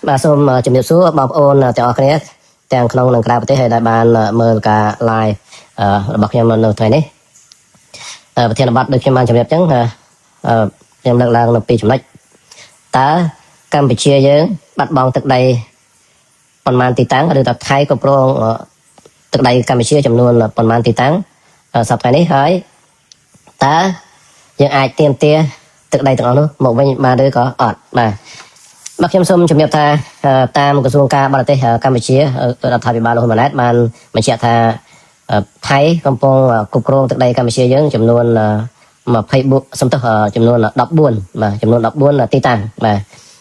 បាទសូមជំរាបសួរបងប្អូនទាំងអស់គ្នាទាំងក្នុងនិងក្រៅប្រទេសហើយដែលបានមើលការ live របស់ខ្ញុំនៅថ្ងៃនេះប្រធានបទដូចខ្ញុំបានជម្រាបអញ្ចឹងខ្ញុំលើកឡើងនៅពីរចំណុចតើកម្ពុជាយើងបាត់បង់ទឹកដីប៉ុន្មានទីតាំងឬថាថៃគ្រប់គ្រងទឹកដីកម្ពុជាចំនួនប៉ុន្មានទីតាំងសប្តាហ៍នេះហើយតើយើងអាចទាមទារទឹកដីទាំងអស់នោះមកវិញបានឬក៏អត់បាទខ្ញុំសូមជំរាបថាតាមក្រសួងការបរទេសកម្ពុជារដ្ឋាភិបាលលោកហ៊ុនម៉ាណែតបានបញ្ជាក់ថាថៃកំពុងគ្រប់គ្រងទឹកដីកម្ពុជាយើងចំនួន24សំទោសចំនួន14បាទចំនួន14ទីតាំងបាទ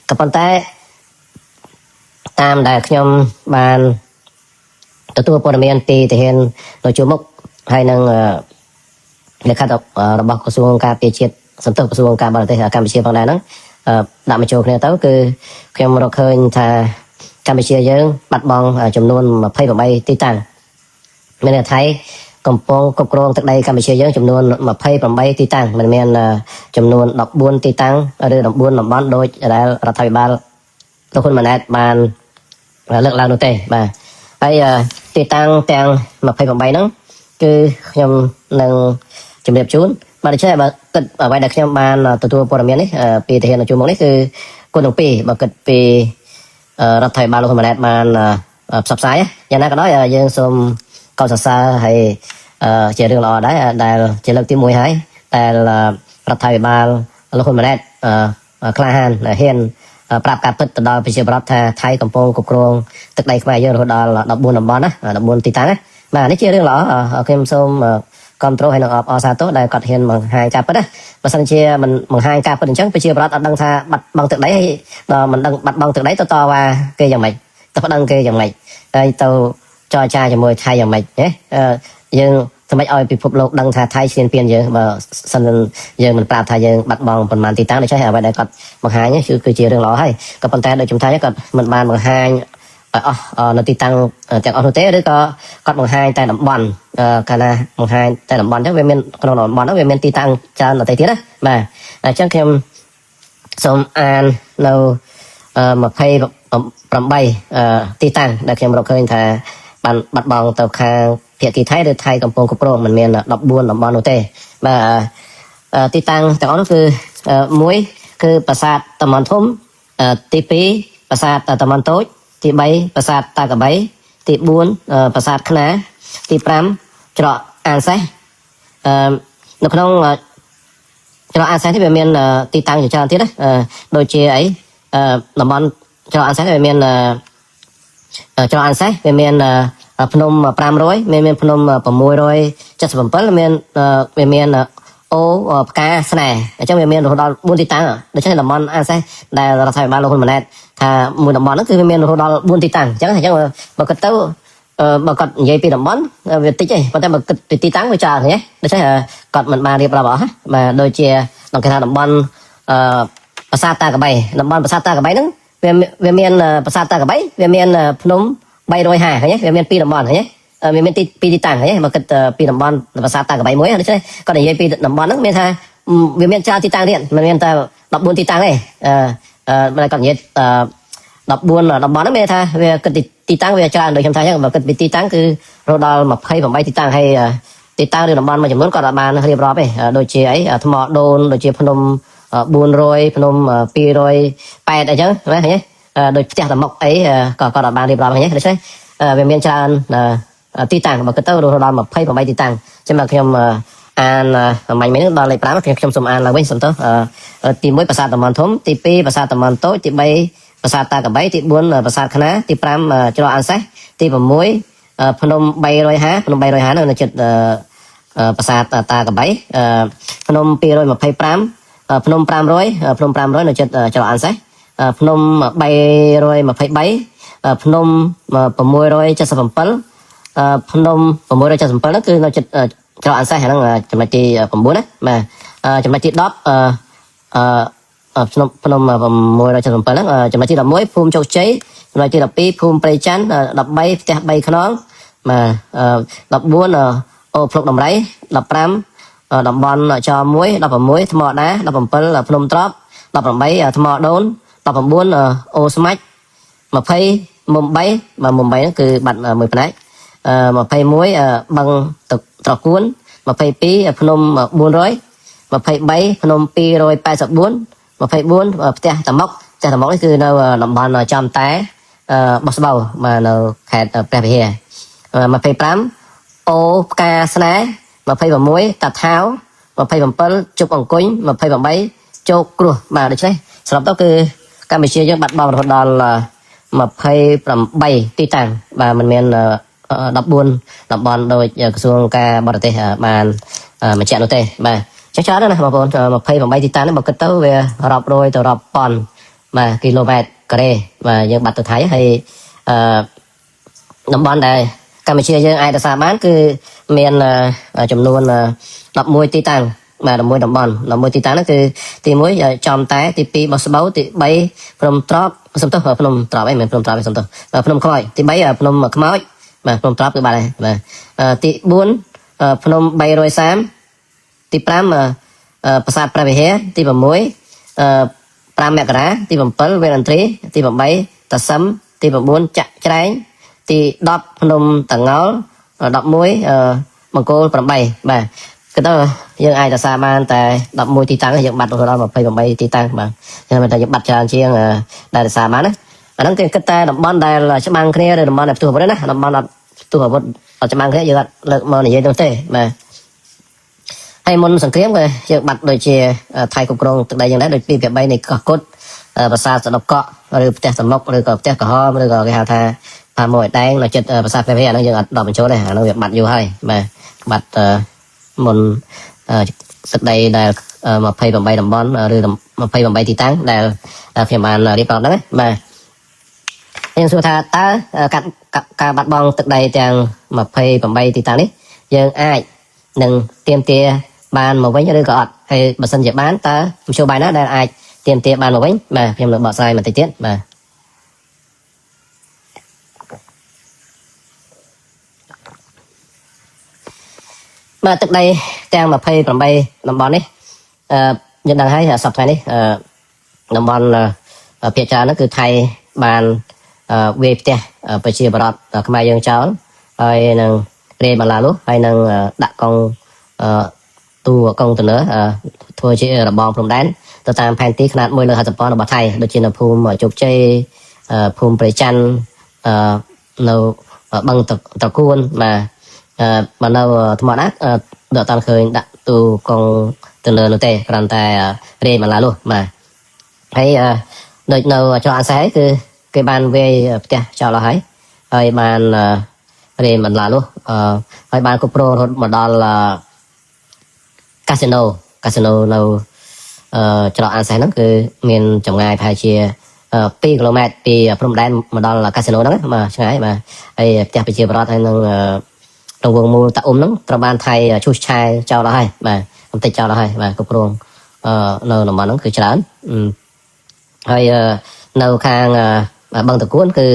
ក៏ប៉ុន្តែតាមដែលខ្ញុំបានទទួលព័ត៌មានពីទាហាននៅជួរមុខហើយនឹងលក្ខខណ្ឌរបស់ក្រសួងការពារជាតិសំទោសក្រសួងការបរទេសកម្ពុជាផងដែរហ្នឹងដាក់មកចូលគ្នាទៅគឺខ្ញុំរកឃើញថាកម្ពុជាយើងបាត់បង់ចំនួន28ទីតាំងមានន័យថាថៃកំពុងគ្រប់គ្រងទឹកដីកម្ពុជាយើងចំនួន28ទីតាំងមិនមែនចំនួន14ទីតាំងឬ14តំបន់ដោយដែលរដ្ឋាភិបាលលោកហ៊ុនម៉ាណែតបានលើកឡើងនោះទេបាទហើយទីតាំងទាំង28ហ្នឹងគឺខ្ញុំនឹងជម្រាបជូនបាទដូច្នេះបើគិតអ្វីដែលខ្ញុំបានទទួលព័ត៌មាននេះពីទាហាននៅជួរមុខនេះគឺគុណទាំងពីរបើគិតពីរដ្ឋាភិបាលលោកហ៊ុនម៉ាណែតបានផ្សព្វផ្សាយយ៉ាងណាក៏ដោយយើងសូមកោតសរសើរហើយជារឿងល្អដែរដែលជាលើកទី1ហើយតែរដ្ឋាភិបាលលោកហ៊ុនម៉ាណែតក្លាហានហ៊ានប្រាប់ការពិតទៅដល់ប្រជាពលរដ្ឋថាថៃកំពុងគ្រប់គ្រងទឹកដីខ្មែរយើងរហូតដល់14តំបន់ណា14ទីតាំងណាបាទនេះជារឿងល្អខ្ញុំសូមគ្រប់គ្រងឲ្យនឹងអបអរសាទរដែលគាត់ហ៊ានបង្ហាញការពិតណាបើសិនជាមិនបង្ហាញការពិតអញ្ចឹងប្រជាពលរដ្ឋអត់ដឹងថាបាត់បង់ទឹកដីហើយដល់មិនដឹងបាត់បង់ទឹកដីទៅតវ៉ាគេយ៉ាងម៉េចទៅប្តឹងគេយ៉ាងម៉េចហើយទៅចរចាជាមួយថៃយ៉ាងម៉េចណាយើងធ្វើម៉េចឲ្យពិភពលោកដឹងថាថៃឈ្លានពានយើងបើសិនយើងមិនប្រាប់ថាយើងបាត់បង់ប៉ុន្មានទីតាំងដូច្នេះអ្វីដែលគាត់បង្ហាញគឺជារឿងល្អហើយក៏ប៉ុន្តែដូចខ្ញុំថាគាត់មិនបានបង្ហាញអស់នៅទីតាំងទាំងអស់នោះទេឬក៏គាត់បង្ហាញតែតំបន់កាលណាបង្ហាញតែតំបន់អញ្ចឹងវាមានក្នុងតំបន់ហ្នឹងវាមានទីតាំងច្រើនដទៃទៀតណាបាទអញ្ចឹងខ្ញុំសូមអាននៅ28ទីតាំងដែលខ្ញុំរកឃើញថាបានបាត់បង់ទៅខាងភាគីថៃឬថៃកំពុងគ្រប់គ្រងមិនមាន14តំបន់នោះទេបាទទីតាំងទាំងអស់នោះគឺ1គឺប្រាសាទតាម៉ុនធំទី2ប្រាសាទតាម៉ុនតូចទី3ប្រាសាទតាកបីទី4ប្រាសាទខ្នាទី5ច្រកអានសេះនៅក្នុងច្រកអានសេះនេះវាមានទីតាំងជាច្រើនទៀតណាដូចជាអីតំបន់ច្រកអានសេះវាមានច្រកអានសេះវាមានភ្នំ500មានភ្នំ677មានវាមានអូផ្កាស្នេហ៍អញ្ចឹងវាមានរហូតដល់4ទីតាំងដូច្នេះតំបន់អាសេះដែលរដ្ឋាភិបាលលោកហ៊ុនម៉ាណែតថាមួយតំបន់ហ្នឹងគឺវាមានរហូតដល់4ទីតាំងអញ្ចឹងបើគិតទៅបើគាត់និយាយពីតំបន់វាតិចទេប៉ុន្តែបើគិតពីទីតាំងវាច្រើនទេដូច្នេះគាត់មិនបានរៀបរាប់អស់បាទដូចជាក្នុងគេថាតំបន់ប្រាសាទតាកបីតំបន់ប្រាសាទតាកបីហ្នឹងវាមានប្រាសាទតាកបីវាមានភ្នំ350ឃើញទេវាមាន2តំបន់ឃើញទេវាមាន2ទីតាំងហ្នឹងមកគិតពីតំបន់ប្រាសាទតាកបីមួយដូច្នេះគាត់និយាយពីតំបន់ហ្នឹងមានថាវាមានច្រើនទីតាំងទៀតមិនមានតែ14ទីតាំងទេបើគាត់និយាយ14តំបន់ហ្នឹងមានថាវាគិតទីតាំងវាច្រើនដូចខ្ញុំថាអញ្ចឹងបើគិតពីទីតាំងគឺរហូតដល់28ទីតាំងហើយទីតាំងឬតំបន់មួយចំនួនគាត់អាចបានរៀបរាប់ទេដូចជាអីថ្មដូនដូចជាភ្នំ400ភ្នំ208អញ្ចឹងណាឃើញទេដូចផ្ទះតមុកអីក៏គាត់អាចបានរៀបរាប់ហ្នឹងដូច្នេះវាមានច្រើនទីតាំងបើគិតទៅរហូតដល់28ទីតាំងចាំបើខ្ញុំអានមិញនេះដល់លេខ5ខ្ញុំសូមអានឡើងវិញសំទោសទី1ប្រាសាទតាម៉ុនធំទី2ប្រាសាទតាម៉ុនតូចទី3ប្រាសាទតាកបីទី4ប្រាសាទខ្នាទី5ច្រកអានសេះទី6ភ្នំ350ភ្នំ350នៅជិតប្រាសាទតាកបីភ្នំ225ភ្នំ500នៅជិតច្រកអានសេះភ្នំ323ភ្នំ677ភ្នំ677ហ្នឹងគឺនៅចិត្តច្រកអានសេះហ្នឹងចំណុចទី9ណាបាទចំណុចទី10ភ្នំ677ហ្នឹងចំណុចទី11ភូមិជោគជ័យចំណុចទី12ភូមិព្រៃច័ន្ទ13ផ្ទះ3ខ្នងបាទ14អូភ្លុកដំរី15តំបន់ច1 16ថ្មដា17ភ្នំត្រប់18ថ្មដូន19អូស្មាច់ មុំ3បាទមុំ3ហ្នឹងគឺបាត់មួយផ្នែក21បឹងត្រកួន22ភ្នំ400 23ភ្នំ284 24ផ្ទះតាមុកនេះគឺនៅតំបន់ចំតែបោះស្បោបាទនៅខេត្តព្រះវិហារ25អូផ្កាស្នេហ៍26តាថៅ27ជប់អង្គុញ28ជោគគ្រោះបាទដូច្នេះសរុបទៅគឺកម្ពុជាយើងបាត់បង់រហូតដល់28ទីតាំងបាទមិនមែន14តំបន់ដោយក្រសួងការបរទេសបានបញ្ជាក់នោះទេបាទចុះច្រើនណាស់បងប្អូន28ទីតាំងនេះបើគិតទៅវារាប់រយទៅរាប់ពាន់បាទគីឡូម៉ែត្រការ៉េបាទយើងបាត់ទៅថៃហើយតំបន់ដែលកម្ពុជាយើងអាចរក្សាបានគឺមានចំនួន11ទីតាំងបាទ11តំបន់11ទីតាំងនោះគឺទី1ចំតែទី2បោះស្បោទី3ភ្នំត្រប់សំទោសភ្នំត្រប់អីមិនភ្នំត្រប់សំទោសភ្នំខ្មោចទី3ភ្នំខ្មោចបាទភ្នំត្រប់គឺបាត់ហើយបាទទី4ភ្នំ330ទី5ប្រាសាទព្រះវិហារទី6 5មករាទី7វេរន្ទ្រីទី8តាសឹមទី9ចាក់ច្រែងទី10ភ្នំតងោល11បង្គោល8បាទគឺទៅយើងអាចរក្សាបានតែ11ទីតាំងយើងបាត់រហូតដល់28ទីតាំងបាទខ្ញុំថាយើងបាត់ច្រើនជាងដែលរក្សាបានណាអាហ្នឹងគឺគិតតែតំបន់ដែលច្បាំងគ្នាឬតំបន់ដែលផ្ទុះអាវុធណាតំបន់អត់ផ្ទុះអាវុធអត់ច្បាំងគ្នាយើងអត់លើកមកនិយាយនោះទេបាទហើយមុនសង្គ្រាមក៏យើងបាត់ដូចជាថៃគ្រប់គ្រងទឹកដីយ៉ាងដែរដូច2/3នៃកោះកុដប្រាសាទសដប់កក់ឬផ្ទះសំណុកឬក៏ផ្ទះក្រហមឬក៏គេហៅថាផាមួយដែងនៅចិត្តប្រាសាទព្រះវិហារហ្នឹងយើងអត់ដល់បញ្ចូលទេអានោះវាបាត់យូរហើយបាទបាត់មុនទឹកដីដែល28តំបន់ឬ28ទីតាំងដែលខ្ញុំបានរៀបរាប់ហ្នឹងបាទខ្ញុំសួរថាតើការបាត់បង់ទឹកដីទាំង28ទីតាំងនេះយើងអាចនឹងទាមទារបានមកវិញឬក៏អត់ហើយបើសិនជាបានតើមធ្យោបាយណាដែលអាចទាមទារបានមកវិញបាទខ្ញុំនឹងបកស្រាយបន្តិចទៀតបាទទឹកដីទាំង28តំបន់នេះយើងដឹងហើយសប្តាហ៍នេះតំបន់ភាគច្រើនហ្នឹងគឺថៃបានវាយផ្ទះប្រជាបរតខ្មែរយើងចោលហើយនឹងរេបន្លាលុះហើយនឹងដាក់កង់ទូកុងតឺន័រធ្វើជារបងព្រំដែនទៅតាមផែនទីខ្នាត1 លើ 50 ប៉ុណ្ណរបស់ថៃដូចជានៅភូមិជោគជ័យភូមិព្រៃច័ន្ទនៅបឹងត្រកួនបាទមកនៅថ្មដាក់អត់តាន់ឃើញដាក់ទូកុងតឺន័រនោះទេគ្រាន់តែរេបន្លាលុះបាទហើយដូចនៅច្រកអាសែគឺគេបានវាយផ្ទះចោលហើយបានរេបន្លាលុះហើយបានគ្រប់គ្រងរហូតមកដល់កាស៊ីណូនៅច្រកអាសែហ្នឹងគឺមានចម្ងាយប្រហែលជា2គីឡូម៉ែត្រពីព្រំដែនមកដល់កាស៊ីណូហ្នឹងបាទឆ្ងាយបាទហើយផ្ទះប្រជាពលរដ្ឋហើយនឹងរង្វង់មូលតាអ៊ុំហ្នឹងត្រូវបានថៃឈូសឆាយចោលហើយបាទកំទេចចោលហើយបាទគ្រប់គ្រងនៅតំបន់ហ្នឹងគឺច្រើនហើយនៅខាងបឹងតកួនគឺ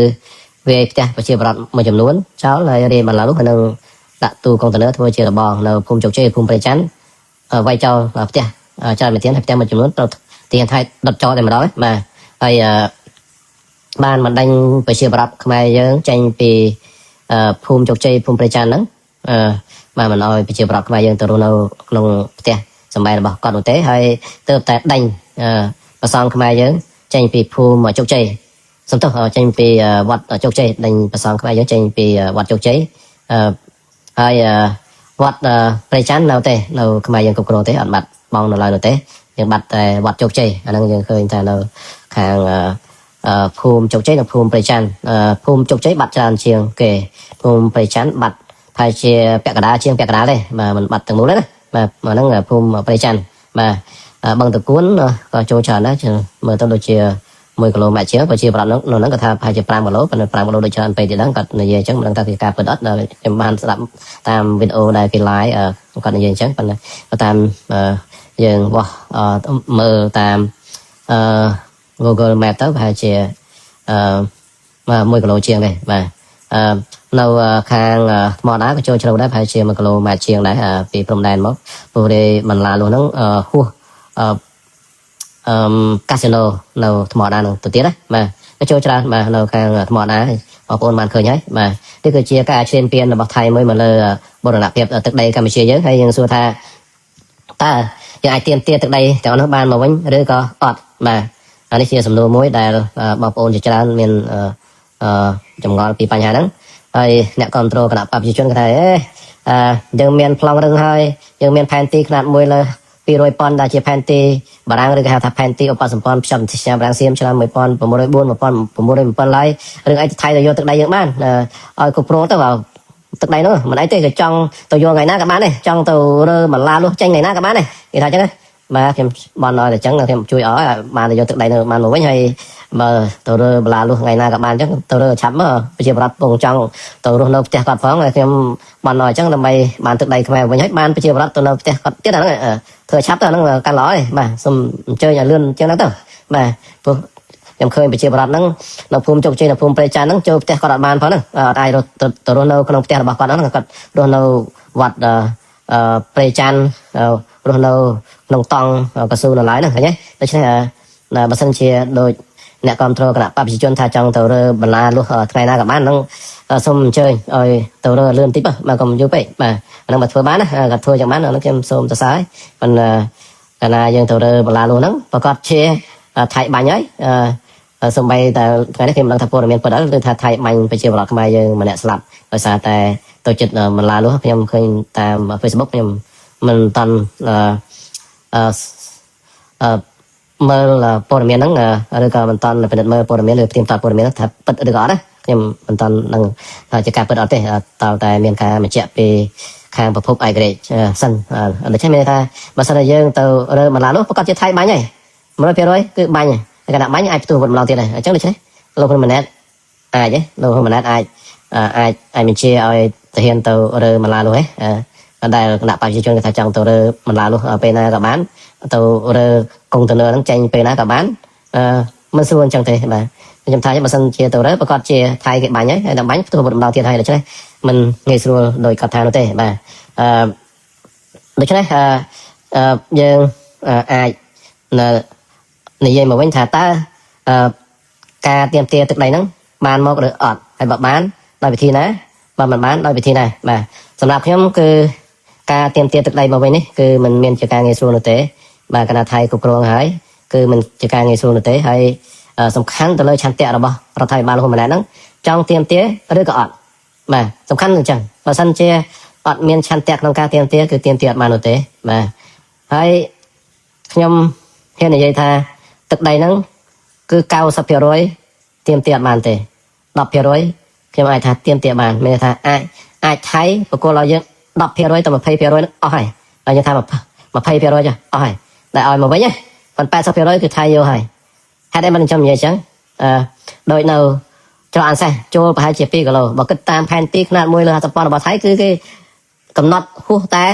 វាផ្ទះប្រជាពលរដ្ឋមួយចំនួនចោលហើយរេបន្លាលុះនឹងដាក់ទូកុងតឺន័រធ្វើជារបងនៅភូមិជោគជ័យភូមិព្រៃច័ន្ទវាយចោលផ្ទះច្រើនមែនទែនហើយផ្ទះមួយចំនួនត្រូវទាហានថៃដុតចោលតែម្ដងបាទហើយបានបណ្ដេញប្រជាពលរដ្ឋខ្មែរយើងចេញពីភូមិជោគជ័យភូមិព្រៃច័ន្ទហ្នឹងបាទមិនអោយប្រជាពលរដ្ឋខ្មែរយើងទៅរស់នៅក្នុងផ្ទះសម្បែងរបស់គាត់នោះទេហើយទើបតែដេញប្រសង់ខ្មែរយើងចេញពីភូមិជោគជ័យសំទោសចេញពីវត្តជោគជ័យដេញប្រសង់ខ្មែរយើងចេញពីវត្តជោគជ័យហើយវត្តព្រៃច័ន្ទនៅទេនៅខ្មែរយើងគ្រប់គ្រងទេអត់បាត់បងនៅឡើយនោះទេយើងបាត់តែវត្តជោគជ័យអាហ្នឹងយើងឃើញថានៅខាងភូមិជោគជ័យនិងភូមិព្រៃច័ន្ទភូមិជោគជ័យបាត់ច្រើនជាងគេភូមិព្រៃច័ន្ទបាត់ប្រហែលជាពាក់កណ្ដាលជាងពាក់កណ្ដាលទេបាទមិនបាត់ទាំងមូលទេណាបាទអាហ្នឹងភូមិព្រៃច័ន្ទបាទបឹងតកួនក៏ចូលច្រើនដែរមើលទៅដូចជា1គីឡូម៉ែត្រជាងប្រជាប្រដ្ឋនោះហ្នឹងគាត់ថាប្រហែលជា5គីឡូប៉ុន្តែ5គីឡូដូចច្រើនពេកទៀតហ្នឹងគាត់និយាយអញ្ចឹងមិនដឹងថាវាការពិតអត់ខ្ញុំបានស្ដាប់តាមវីដេអូដែលគេ live គាត់និយាយអញ្ចឹងប៉ុន្តែតាមយើងបោះមើលតាមGoogle Map ទៅប្រហែលជា1គីឡូជាងទេបាទនៅខាងថ្មដាក៏ចូលជ្រៅដែរប្រហែលជា1គីឡូម៉ែត្រជាងដែរពីព្រំដែនមកព្រោះរេបន្លាលុះហ្នឹងហួសកាស៊ីណូនៅថ្មដានោះទៅទៀតណាបាទ ចូលច្រើនបាទនៅខាងថ្មណាបងប្អូនបានឃើញហើយបាទនេះគឺជាការឈានពៀនរបស់ថៃមួយមកលើបរណភាពទឹកដីកម្ពុជាយើងហើយយើងសួរថាតើយើងអាចទៀមទាទឹកដីទាំងនោះបានមកវិញឬក៏អត់បាទនេះជាសំណួរមួយដែលបងប្អូនជាច្រើនមានចម្ងល់ពីបញ្ហាហ្នឹងហើយអ្នកគ្រប់គ្រងគណៈបព្វជិជនគេថាយើងមានប្លង់រឹងហើយយើងមានផែនទីຂະຫນាត1លើ200 ប៉ុនដែលជាផែនទីបារាំងឬគេហៅថាផែនទីឧបសម្ព័ន្ធផ្សំជាបារាំងសៀមឆ្នាំ1604 1607ឡើយរឿងអីថៃទៅយកទឹកដីយើងបានឲ្យគ្រប់គ្រងទៅបើទឹកដីនោះមិនអីទេក៏ចង់ទៅយកថ្ងៃណាក៏បានដែរចង់ទៅរើបន្លាលុះចេញថ្ងៃណាក៏បានដែរគេថាអញ្ចឹងបាទខ្ញុំបានnóiតែអញ្ចឹងខ្ញុំជួយឲ្យបានទៅយកទឹកដីនៅបានមកវិញហើយបើទៅរើបន្លាលុះថ្ងៃណាក៏បានអញ្ចឹងទៅរើឆាប់មកប្រជាប្រដ្ឋពងចង់ទៅរស់នៅផ្ទះគាត់ផងខ្ញុំបានnóiអញ្ចឹងដើម្បីបានទឹកដីខ្មែរវិញហើយបានប្រជាប្រដ្ឋទៅនៅផ្ទះគាត់ទៀតអាហ្នឹងធ្វើឆាប់ទៅអាហ្នឹងកាន់ល្អទេបាទសូមអញ្ជើញឲ្យលឿនអញ្ចឹងទៅបាទព្រោះខ្ញុំឃើញប្រជាប្រដ្ឋហ្នឹងនៅភូមិជោគជ័យនៅភូមិព្រៃច័ន្ទហ្នឹងចូលផ្ទះគាត់អត់បានផងហ្នឹងអត់អាចទៅរស់នៅក្នុងផ្ទះរបស់គាត់ហ្នឹងគាត់រស់នៅវត្តព្រៃច័ន្ទរស់នៅក្នុងតង់កស៊ូនៅឡើយហ្នឹងឃើញទេដូច្នេះបើសិនជាដូចអ្នកគ្រប់គ្រងគណៈបព្វជិជនថាចង់ទៅរើបន្លាលុះថ្ងៃណាក៏បានហ្នឹងសូមអញ្ជើញឲ្យទៅរើលឿនតិចបាទកុំយូរពេកបាទអាហ្នឹងបើធ្វើបានណាគាត់ធ្វើយ៉ាងបានអាហ្នឹងខ្ញុំសូមសរសើរប៉ុន្តែកាលណាយើងទៅរើបន្លាលុះហ្នឹងប្រកាសជាថៃបាញ់ហើយសំបីតែថ្ងៃនេះខ្ញុំមិនដឹងថាព័ត៌មានពិតអត់ឬថាថៃបាញ់ប្រជាពលរដ្ឋខ្មែរយើងម្នាក់ស្លាប់ដោយសារតែទៅចិត្តបន្លាលុះខ្ញុំឃើញតាម Facebook ខ្ញុំមិនតាន់មើលព័ត៌មានហ្នឹងឬក៏មិនតាន់ពិនិត្យមើលព័ត៌មានឬផ្ទៀងផ្ទាត់ព័ត៌មានថាពិតឬក៏អត់ណាខ្ញុំមិនតាន់នឹងជាការពិតអត់ទេតើតែមានការបញ្ជាក់ពីខាងប្រភពឯករាជ្យសិនដូច្នេះមានថាបើសិនតែយើងទៅរើបន្លាលុះប្រកាសជាថៃបាញ់ហើយ 100% គឺបាញ់ហើយគណៈបាញ់អាចផ្ទុះវត្តម្ដងទៀតហើយអញ្ចឹងដូច្នេះលោកហ៊ុនម៉ាណែតអាចទេលោកហ៊ុនម៉ាណែតអាចបញ្ជាឲ្យទាហានទៅរើបន្លាលុះហ៎ដែលគណៈប្រជាជនគេថាចង់ទៅរើបន្លាលុះពេលណាក៏បានទៅរើកុងតឺន័រហ្នឹងចេញពេលណាក៏បានមិនស្រួលអញ្ចឹងទេបាទខ្ញុំថាបើសិនជាទៅរើប្រកាសជាថៃគេបាញ់ហើយដល់បាញ់ផ្ទុះវត្តម្ដងទៀតហើយដូច្នេះមិនងាយស្រួលដោយគាត់ថានោះទេបាទដូច្នេះយើងអាចនិយាយមកវិញថាតើការទៀមទាទឹកដីហ្នឹងបានមកឬអត់ហើយបើបានដោយវិធីណាបើមិនបានដោយវិធីណាបាទសម្រាប់ខ្ញុំគឺការទៀមទាទឹកដីមកវិញនេះគឺมันមានជាការងាយស្រួលនោះទេបាទគណៈថៃគ្រប់គ្រងហើយគឺมันជាការងាយស្រួលនោះទេហើយសំខាន់ទៅលើឆន្ទៈរបស់រដ្ឋាភិបាលហ៊ុនម៉ាណែតហ្នឹងចង់ទៀមទាឬក៏អត់បាទសំខាន់អញ្ចឹងបើសិនជាអត់មានឆន្ទៈក្នុងការទៀមទាគឺទៀមទាអត់បាននោះទេបាទហើយខ្ញុំហ៊ាននិយាយថាទឹកដីហ្នឹងគឺ 90% ទៀមទាអត់បានទេ 10% ខ្ញុំអាចថាទៀមទាបានមានថាអាចថៃបកគលឲ្យយើង 10% ទៅ 20% ហ្នឹងអស់ហើយហើយយើងថា 20% ចុះអស់ហើយដែលឲ្យមកវិញណាប៉ុន្តែ 80% គឺថៃយកហើយហេតុអីមិនចាំនិយាយអញ្ចឹងដូចនៅច្រកអានសេះចូលប្រហែលជា2គីឡូបើគិតតាមផែនទីຂະຫນាត1លើ50ប៉ុនរបស់ថៃគឺគេកំណត់ហួសតែ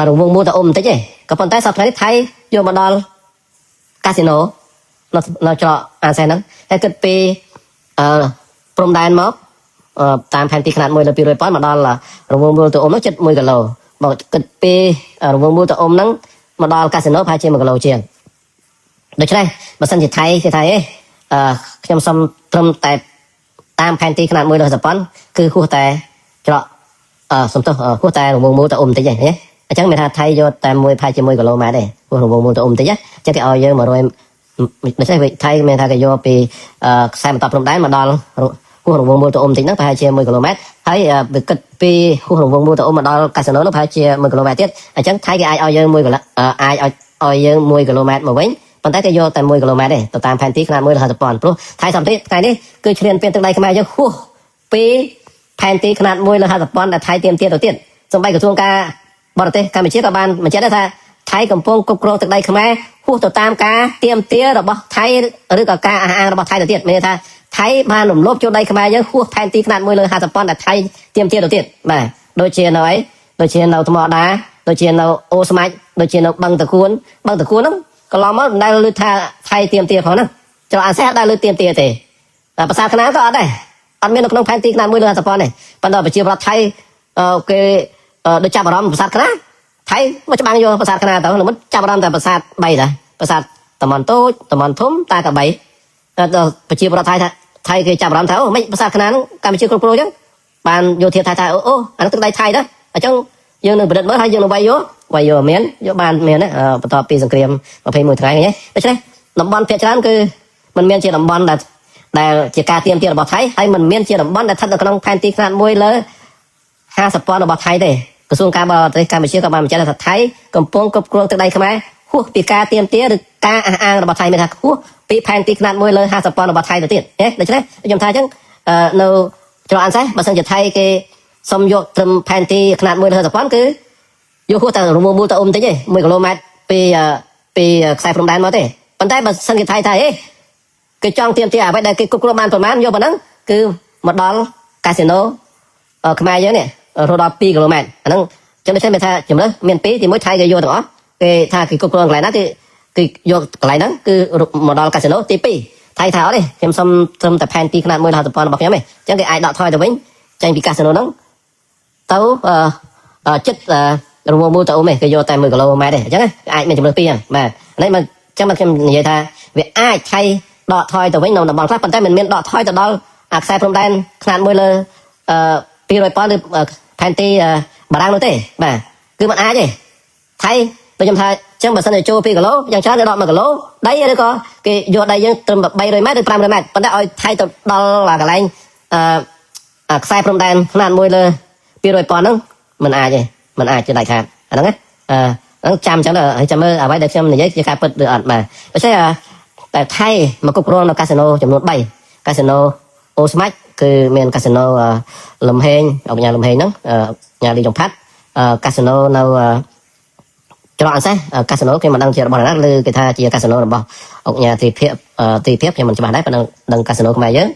រង្វង់មូលតែបន្តិចទេក៏ប៉ុន្តែសប្តាហ៍នេះថៃយកមកដល់កាស៊ីណូនៅច្រកអានសេះហ្នឹងហើយគិតពីព្រំដែនមកតាមផែនទីຂະຫນាត1លើ200ប៉ុនមកដល់រង្វង់មូលទៅអ៊ំនោះជិត1គីឡូបើគិតពីរង្វង់មូលទៅអ៊ំហ្នឹងមកដល់កាស៊ីណូប្រហែលជា1គីឡូជាងដូច្នេះបើសិនជាថៃគេថាខ្ញុំសុំត្រឹមតែតាមផែនទីຂະຫນាត1លើ50ប៉ុនគឺហួសតែច្រកសំទោសហួសតែរង្វង់មូលទៅអ៊ំតិចទេអញ្ចឹងមានថាថៃយកតែមួយប្រហែលជា1គីឡូម៉ែត្រទេហួសរង្វង់មូលទៅអ៊ំតិចអញ្ចឹងគេឲ្យយើង100ដូច្នេះថៃមានថាគេយកពីខ្សែបន្តព្រំដែនមកដល់ហួសរង្វង់មូលទៅអ៊ំតិចហ្នឹងប្រហែលជា1គីឡូម៉ែត្រហើយវាគិតពីហួសរង្វង់មូលទៅអ៊ំមកដល់កាស៊ីណូនោះប្រហែលជា1គីឡូម៉ែត្រទៀតអញ្ចឹងថៃគេអាចឲ្យយើង1គីឡូអាចឲ្យយើង1គីឡូម៉ែត្រមកវិញប៉ុន្តែគេយកតែ1គីឡូម៉ែត្រទេទៅតាមផែនទីຂະຫນាត1លើ50ប៉ុនព្រោះថៃសម្រាប់ថ្ងៃនេះគឺឈ្លានពានទឹកដីខ្មែរយើងហួសពីផែនទីຂະຫນាត1លើ50ប៉ុនដែលថៃទៀមទាទៅទៀតសូម្បីក្រសួងការបរទេសកម្ពុជាក៏បានបញ្ជាក់ដែរថាថៃកំពុងគ្រប់គ្រងទឹកដីខ្មែរហួសទៅតាមការទៀមទារបស់ថៃឬក៏ការអះអាងរបស់ថៃទៅទៀតមានន័យថាថៃបានរំលោភចូលដីខ្មែរយើងហួសផែនទីຂະຫນាត1លើ50ប៉ុនដែលថៃទៀមទាទៅទៀតបាទដូចជានៅអីដូចជានៅថ្មដាដូចជានៅអូស្មាច់ដូចជានៅបឹងតគួនហ្នឹងកន្លងមកដែលលើថាថៃទៀមទាផងហ្នឹងច្រកអាសេះដែលលើទៀមទាទេតែភាសាខ្នាក៏អត់ដែរអត់មាននៅក្នុងផែនទីຂະຫນាត1លើ50ប៉ុនទេប៉ុន្តែប្រជាប្រដ្ឋថៃគេដូចចាប់អារម្មណ៍ភាសាខ្នាថៃមកច្បាំងយកភាសាខ្នាទៅមិនចាប់អារម្មណ៍តែភាសា3ដែរភាសាតំនតូចតំនធំតាក3 ដល់ប្រជាប្រដ្ឋថៃគេចាប់អារម្មណ៍ថាអូមិនភាសាខ្នាហ្នឹងកម្ពុជាគ្រប់គ្រងអញ្ចឹងបានយោធាថៃថាអូអានឹងទឹកដីថៃដែរអញ្ចឹងយើងនឹងប្រឌិតមើលហើយយើងនឹងវាយយកមានយកបានមានបន្ទាប់ពីសង្គ្រាម21ថ្ងៃហ្នឹងដូច្នេះតំបន់ភាគច្រើនគឺมันមានជាតំបន់ដែលជាការទៀមទាត់របស់ថៃហើយมันមានជាតំបន់ដែលស្ថិតនៅក្នុងផែនទីខ្នាតមួយលើ50ប៉ុណ្ណរបស់ថៃទេក្រសួងការបរទេសកម្ពុជាក៏បានបញ្ជាក់ថាថៃកំពុងគ្រប់គ្រងទឹកដីខ្មែរហួសពីការទៀមទាឬការអះអាងរបស់ថៃមានថាហួសពីផែនទីខ្នាតមួយលើ50ប៉ុណ្ណរបស់ថៃទៅទៀតដូច្នេះខ្ញុំថាអញ្ចឹងនៅច្រកអានសេះបើសិនជាថៃគេសុំយកត្រឹមផែនទីខ្នាតមួយលើ50ប៉ុណ្ណគឺយកហួសតែរមូលទៅអ៊ុំតិចទេ1គីឡូម៉ែត្រពីខ្សែព្រំដែនមកទេប៉ុន្តែបើសិនគេថៃថាគេចង់ទៀមទាអ្វីដែលគេគ្រប់គ្រងបានប្រមាណយកប៉ុណ្ណឹងគឺមកដល់កាស៊ីណូខ្មែរយើងនេះរហូតដល់2គីឡូម៉ែត្រអាហ្នឹងចឹងដូចមានថាជំរឿមាន2ទី1ថៃគេយកទាំងអស់គេថាគេគ្រប់គ្រងកន្លែងណាគឺយកកន្លែងហ្នឹងគឺមកដល់កាស៊ីណូទី2ថៃថាអត់ទេខ្ញុំសុំត្រឹមតែផែនទីខ្នាត150ប៉ុណ្ណរបស់ខ្ញុំទេអញ្ចឹងគេអាចដកថយទៅវិញចេញពីកាស៊ីណូហ្នឹងទៅចិត្តរមូលទៅអ៊ុំទេគេយកតែ1គីឡូម៉ែត្រទេអញ្ចឹងអាចមានជំរឿ2ហ្នឹងបាទនេះមកចឹងមកខ្ញុំនិយាយថាវាអាចថៃដកថយទៅវិញនៅតំបន់ខ្លះប៉ុន្តែមិនមានដកថយទៅដល់ខ្សែព្រំដែនខ្នាតមួយលើ200ប៉ុណ្ណឬផែនទីបារាំងនោះទេបាទគឺมันអាចទេថៃដូចខ្ញុំថាចឹងបើសិនជាចូល2គីឡូយ៉ាងច្រើនគេដក1គីឡូដីឬក៏គេយកដីយើងត្រឹម300ម៉ែត្រឬ500ម៉ែត្រប៉ុន្តែឲ្យថៃទៅដល់កន្លែងខ្សែព្រំដែនខ្នាតមួយលើ200ប៉ុណ្ណហ្នឹងมันអាចទេมันអាចជាដាច់ខាតអាហ្នឹងណាហ្នឹងចាំចឹងហើយចាំមើលអ្វីដែលខ្ញុំនិយាយជាការពិតឬអត់បាទដូច្នេះតែថៃមកគ្រប់គ្រងនៅកាស៊ីណូចំនួន3កាស៊ីណូអូស្មាច់គឺមានកាស៊ីណូលំហេងអង្គញាលំហេងហ្នឹងញ៉ាលីចុងផាត់កាស៊ីណូនៅច្រកអនសេះកាស៊ីណូគេមិនដឹងជារបស់ណាឬគេថាជាកាស៊ីណូរបស់អង្គញាទីភិបខ្ញុំមិនច្បាស់ដែរប៉ុន្តែដឹងកាស៊ីណូខ្មែរយើង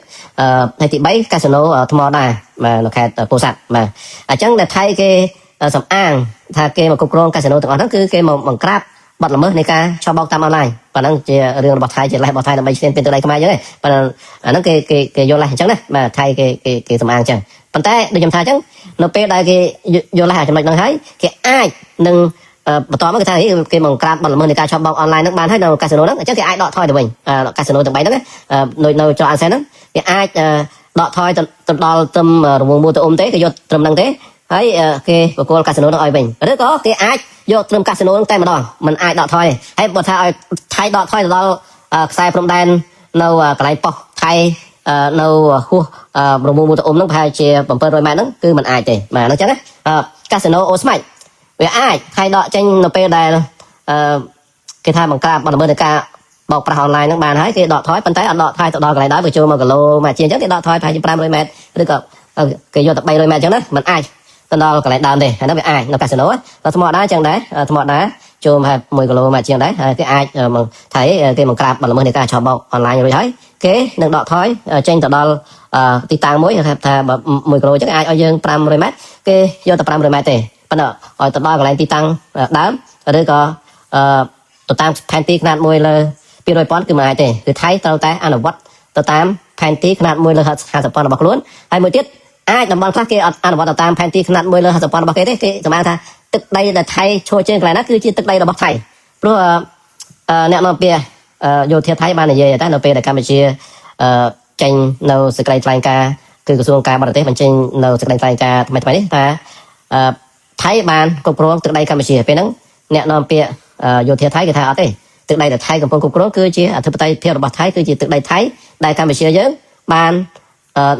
ហើយទី3កាស៊ីណូថ្មដែរបាទនៅខេត្តពោធិ៍សាត់បាទអញ្ចឹងដែលថៃគេសំអាងថាគេមកគ្រប់គ្រងកាស៊ីណូទាំងអស់ហ្នឹងគឺគេមកបង្ក្រាបបាត់ល្មើសនៃការឆបោកតាមអនឡាញប៉ុណ្ណឹងជារឿងរបស់ថៃជាលេសរបស់ថៃដើម្បីឈ្លានពានទឹកដីខ្មែរយើងទេប៉ុន្តែអាហ្នឹងគេយកលេសអញ្ចឹងណាបាទថៃគេសំអាងអញ្ចឹងប៉ុន្តែដូចខ្ញុំថាអញ្ចឹងនៅពេលដែលគេយកលេសចំណុចហ្នឹងហើយគេអាចនឹងបន្តមកគេថាគេបង្ក្រាបបាត់ល្មើសនៃការឆបោកអនឡាញហ្នឹងបានហើយនៅកាស៊ីណូហ្នឹងអញ្ចឹងគេអាចដកថយទៅវិញកាស៊ីណូទាំង3ហ្នឹងនៅច្រកអានសេះហ្នឹងគេអាចដកថយទៅដល់ត្រឹមរង្វង់មួយទៅអ៊ុំទេគេយកត្រឹមហ្នឹងទេហើយគេបកគោលកាស៊ីណូនឹងឲ្យវិញឬក៏គេអាចយកត្រឹមកាស៊ីណូនឹងតែម្ដងมันអាចដកថយហើយបើថាឲ្យថៃដកថយទៅដល់ខ្សែព្រំដែននៅកន្លែងប៉ុស្តិ៍ថៃនៅហួសរមូលមួយទៅអ៊ុំហ្នឹងប្រហែលជា700ម៉ែត្រហ្នឹងគឺมันអាចទេបាទអញ្ចឹងណាកាស៊ីណូអូស្មាច់វាអាចថៃដកចេញនៅពេលដែលគេថាបង្ក្រាបបាត់ល្មើសនៃការបោកប្រាស់អនឡាញហ្នឹងបានហើយគេដកថយប៉ុន្តែអត់ដកថយទៅដល់កន្លែងដែរបើចូល1គីឡូមួយជាអញ្ចឹងគេដកថយប្រហែលជា500ម៉ែត្រឬក៏គេយកតែ300ម៉ែត្រអញ្ចឹងណាมันអាចទៅដល់កន្លែងដើមទេហើយនោះវាអាចនៅកាស៊ីណូតែថ្មដែរអញ្ចឹងដែរថ្មដែរចូលមក1គីឡូមកជាងដែរគេអាចថៃគេបង្ក្រាបបាត់ល្មើសនៃការឆបោកអនឡាញរួចហើយគេនឹងដកថយចេញទៅដល់ទីតាំងមួយគេថាបើ1គីឡូអញ្ចឹងអាចឲ្យយើង500ម៉ែត្រគេយកតែ500ម៉ែត្រទេប៉ុន្តែឲ្យទៅដល់កន្លែងទីតាំងដើមឬក៏ទៅតាមផែនទីខ្នាត1លើ200ប៉ុណ្ណគឺមិនអាចទេគឺថៃត្រូវតែអនុវត្តទៅតាមផែនទីខ្នាត1លើ50ប៉ុណ្ណរបស់ខ្លួនហើយមួយទៀតអាចតំបន់ខ្លះគេអត់អនុវត្តតាមផែនទីខ្នាត1លើ50ប៉ុណ្ណរបស់គេទេគេសម្រាប់ថាទឹកដីដែលថៃឈរជើងកន្លែងណាគឺជាទឹកដីរបស់ថៃព្រោះអ្នកនាំពាក្យយោធាថៃបាននិយាយថានៅពេលដែលកម្ពុជាចេញនៅសេចក្តីថ្លែងការណ៍គឺក្រសួងការបរទេសបញ្ចេញនៅសេចក្តីថ្លែងការណ៍ថ្មីនេះថាថៃបានគ្រប់គ្រងទឹកដីកម្ពុជាពេលហ្នឹងអ្នកនាំពាក្យយោធាថៃគេថាអត់ទេទឹកដីដែលថៃកំពុងគ្រប់គ្រងគឺជាអធិបតេយ្យភាពរបស់ថៃគឺជាទឹកដីថៃដែលកម្ពុជាយើងបាន